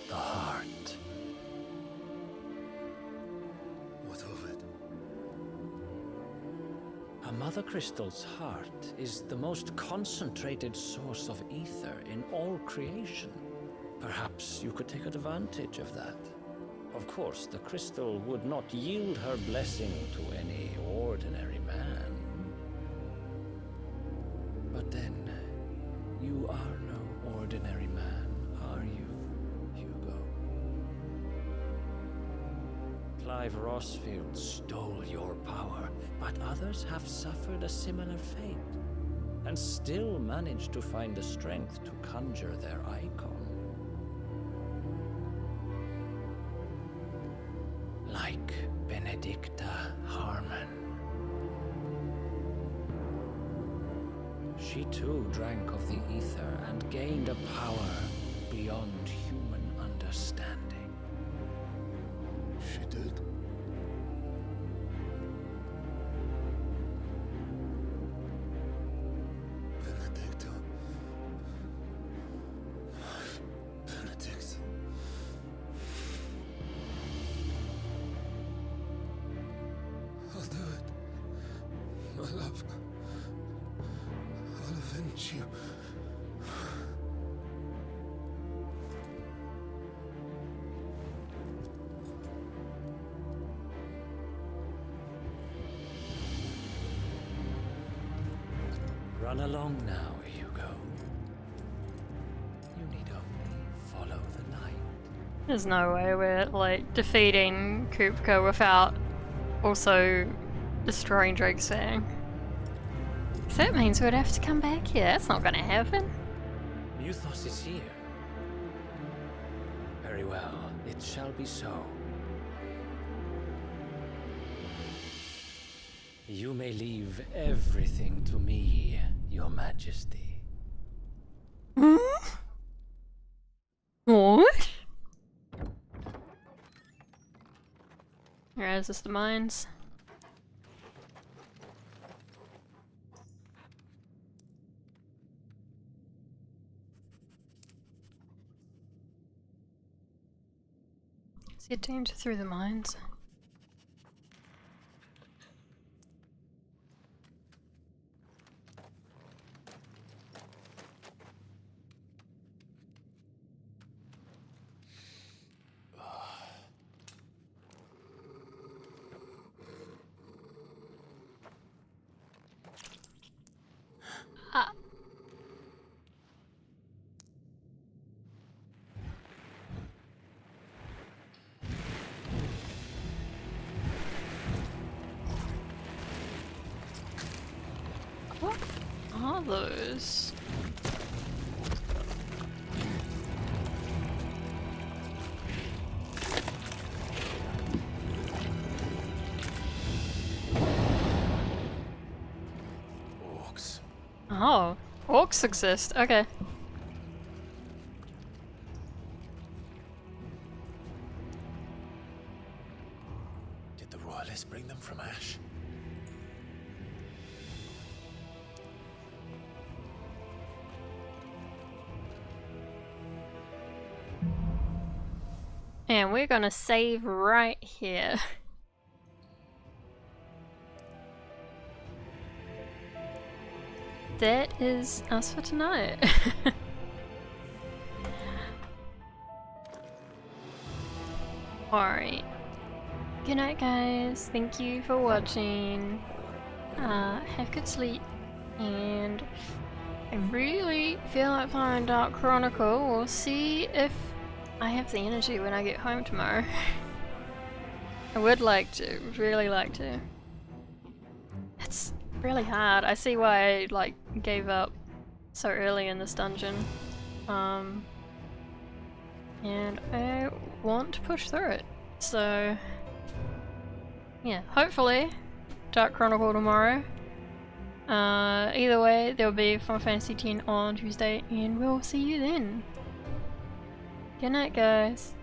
The heart. What of it? A Mother Crystal's heart is the most concentrated source of ether in all creation. Perhaps you could take advantage of that. Of course, the crystal would not yield her blessing to any ordinary man. But then, you are no ordinary man, are you, Hugo? Clive Rosfield stole your power, but others have suffered a similar fate, and still managed to find the strength to conjure their icon. Like Benedicta Harmon. She too drank of the ether and gained a power beyond human understanding. She did? Benedicta. Benedict. I'll do it. My love. I'll avenge you. Run along now, Hugo. You need only follow the light. There's no way we're like defeating Kupka without also destroying Drake's Fang. So that means we'd have to come back here. That's not gonna happen. Muthos is here. Very well, it shall be so. You may leave everything to me, Your Majesty. What? Alright, is this the mines? Is it danger through the mines? are those? Orcs. Oh, orcs exist. Okay. Did the royalists bring them from Ash? And we're gonna save right here. That is us for tonight. Alright. Good night, guys. Thank you for watching. Have good sleep. And I really feel like playing Dark Chronicle. We'll see if I have the energy when I get home tomorrow. I would like to, really like to. It's really hard. I see why I like gave up so early in this dungeon. And I want to push through it. So yeah, hopefully Dark Chronicle tomorrow. Either way, there'll be Final Fantasy X on Tuesday, and we'll see you then. Good night, guys.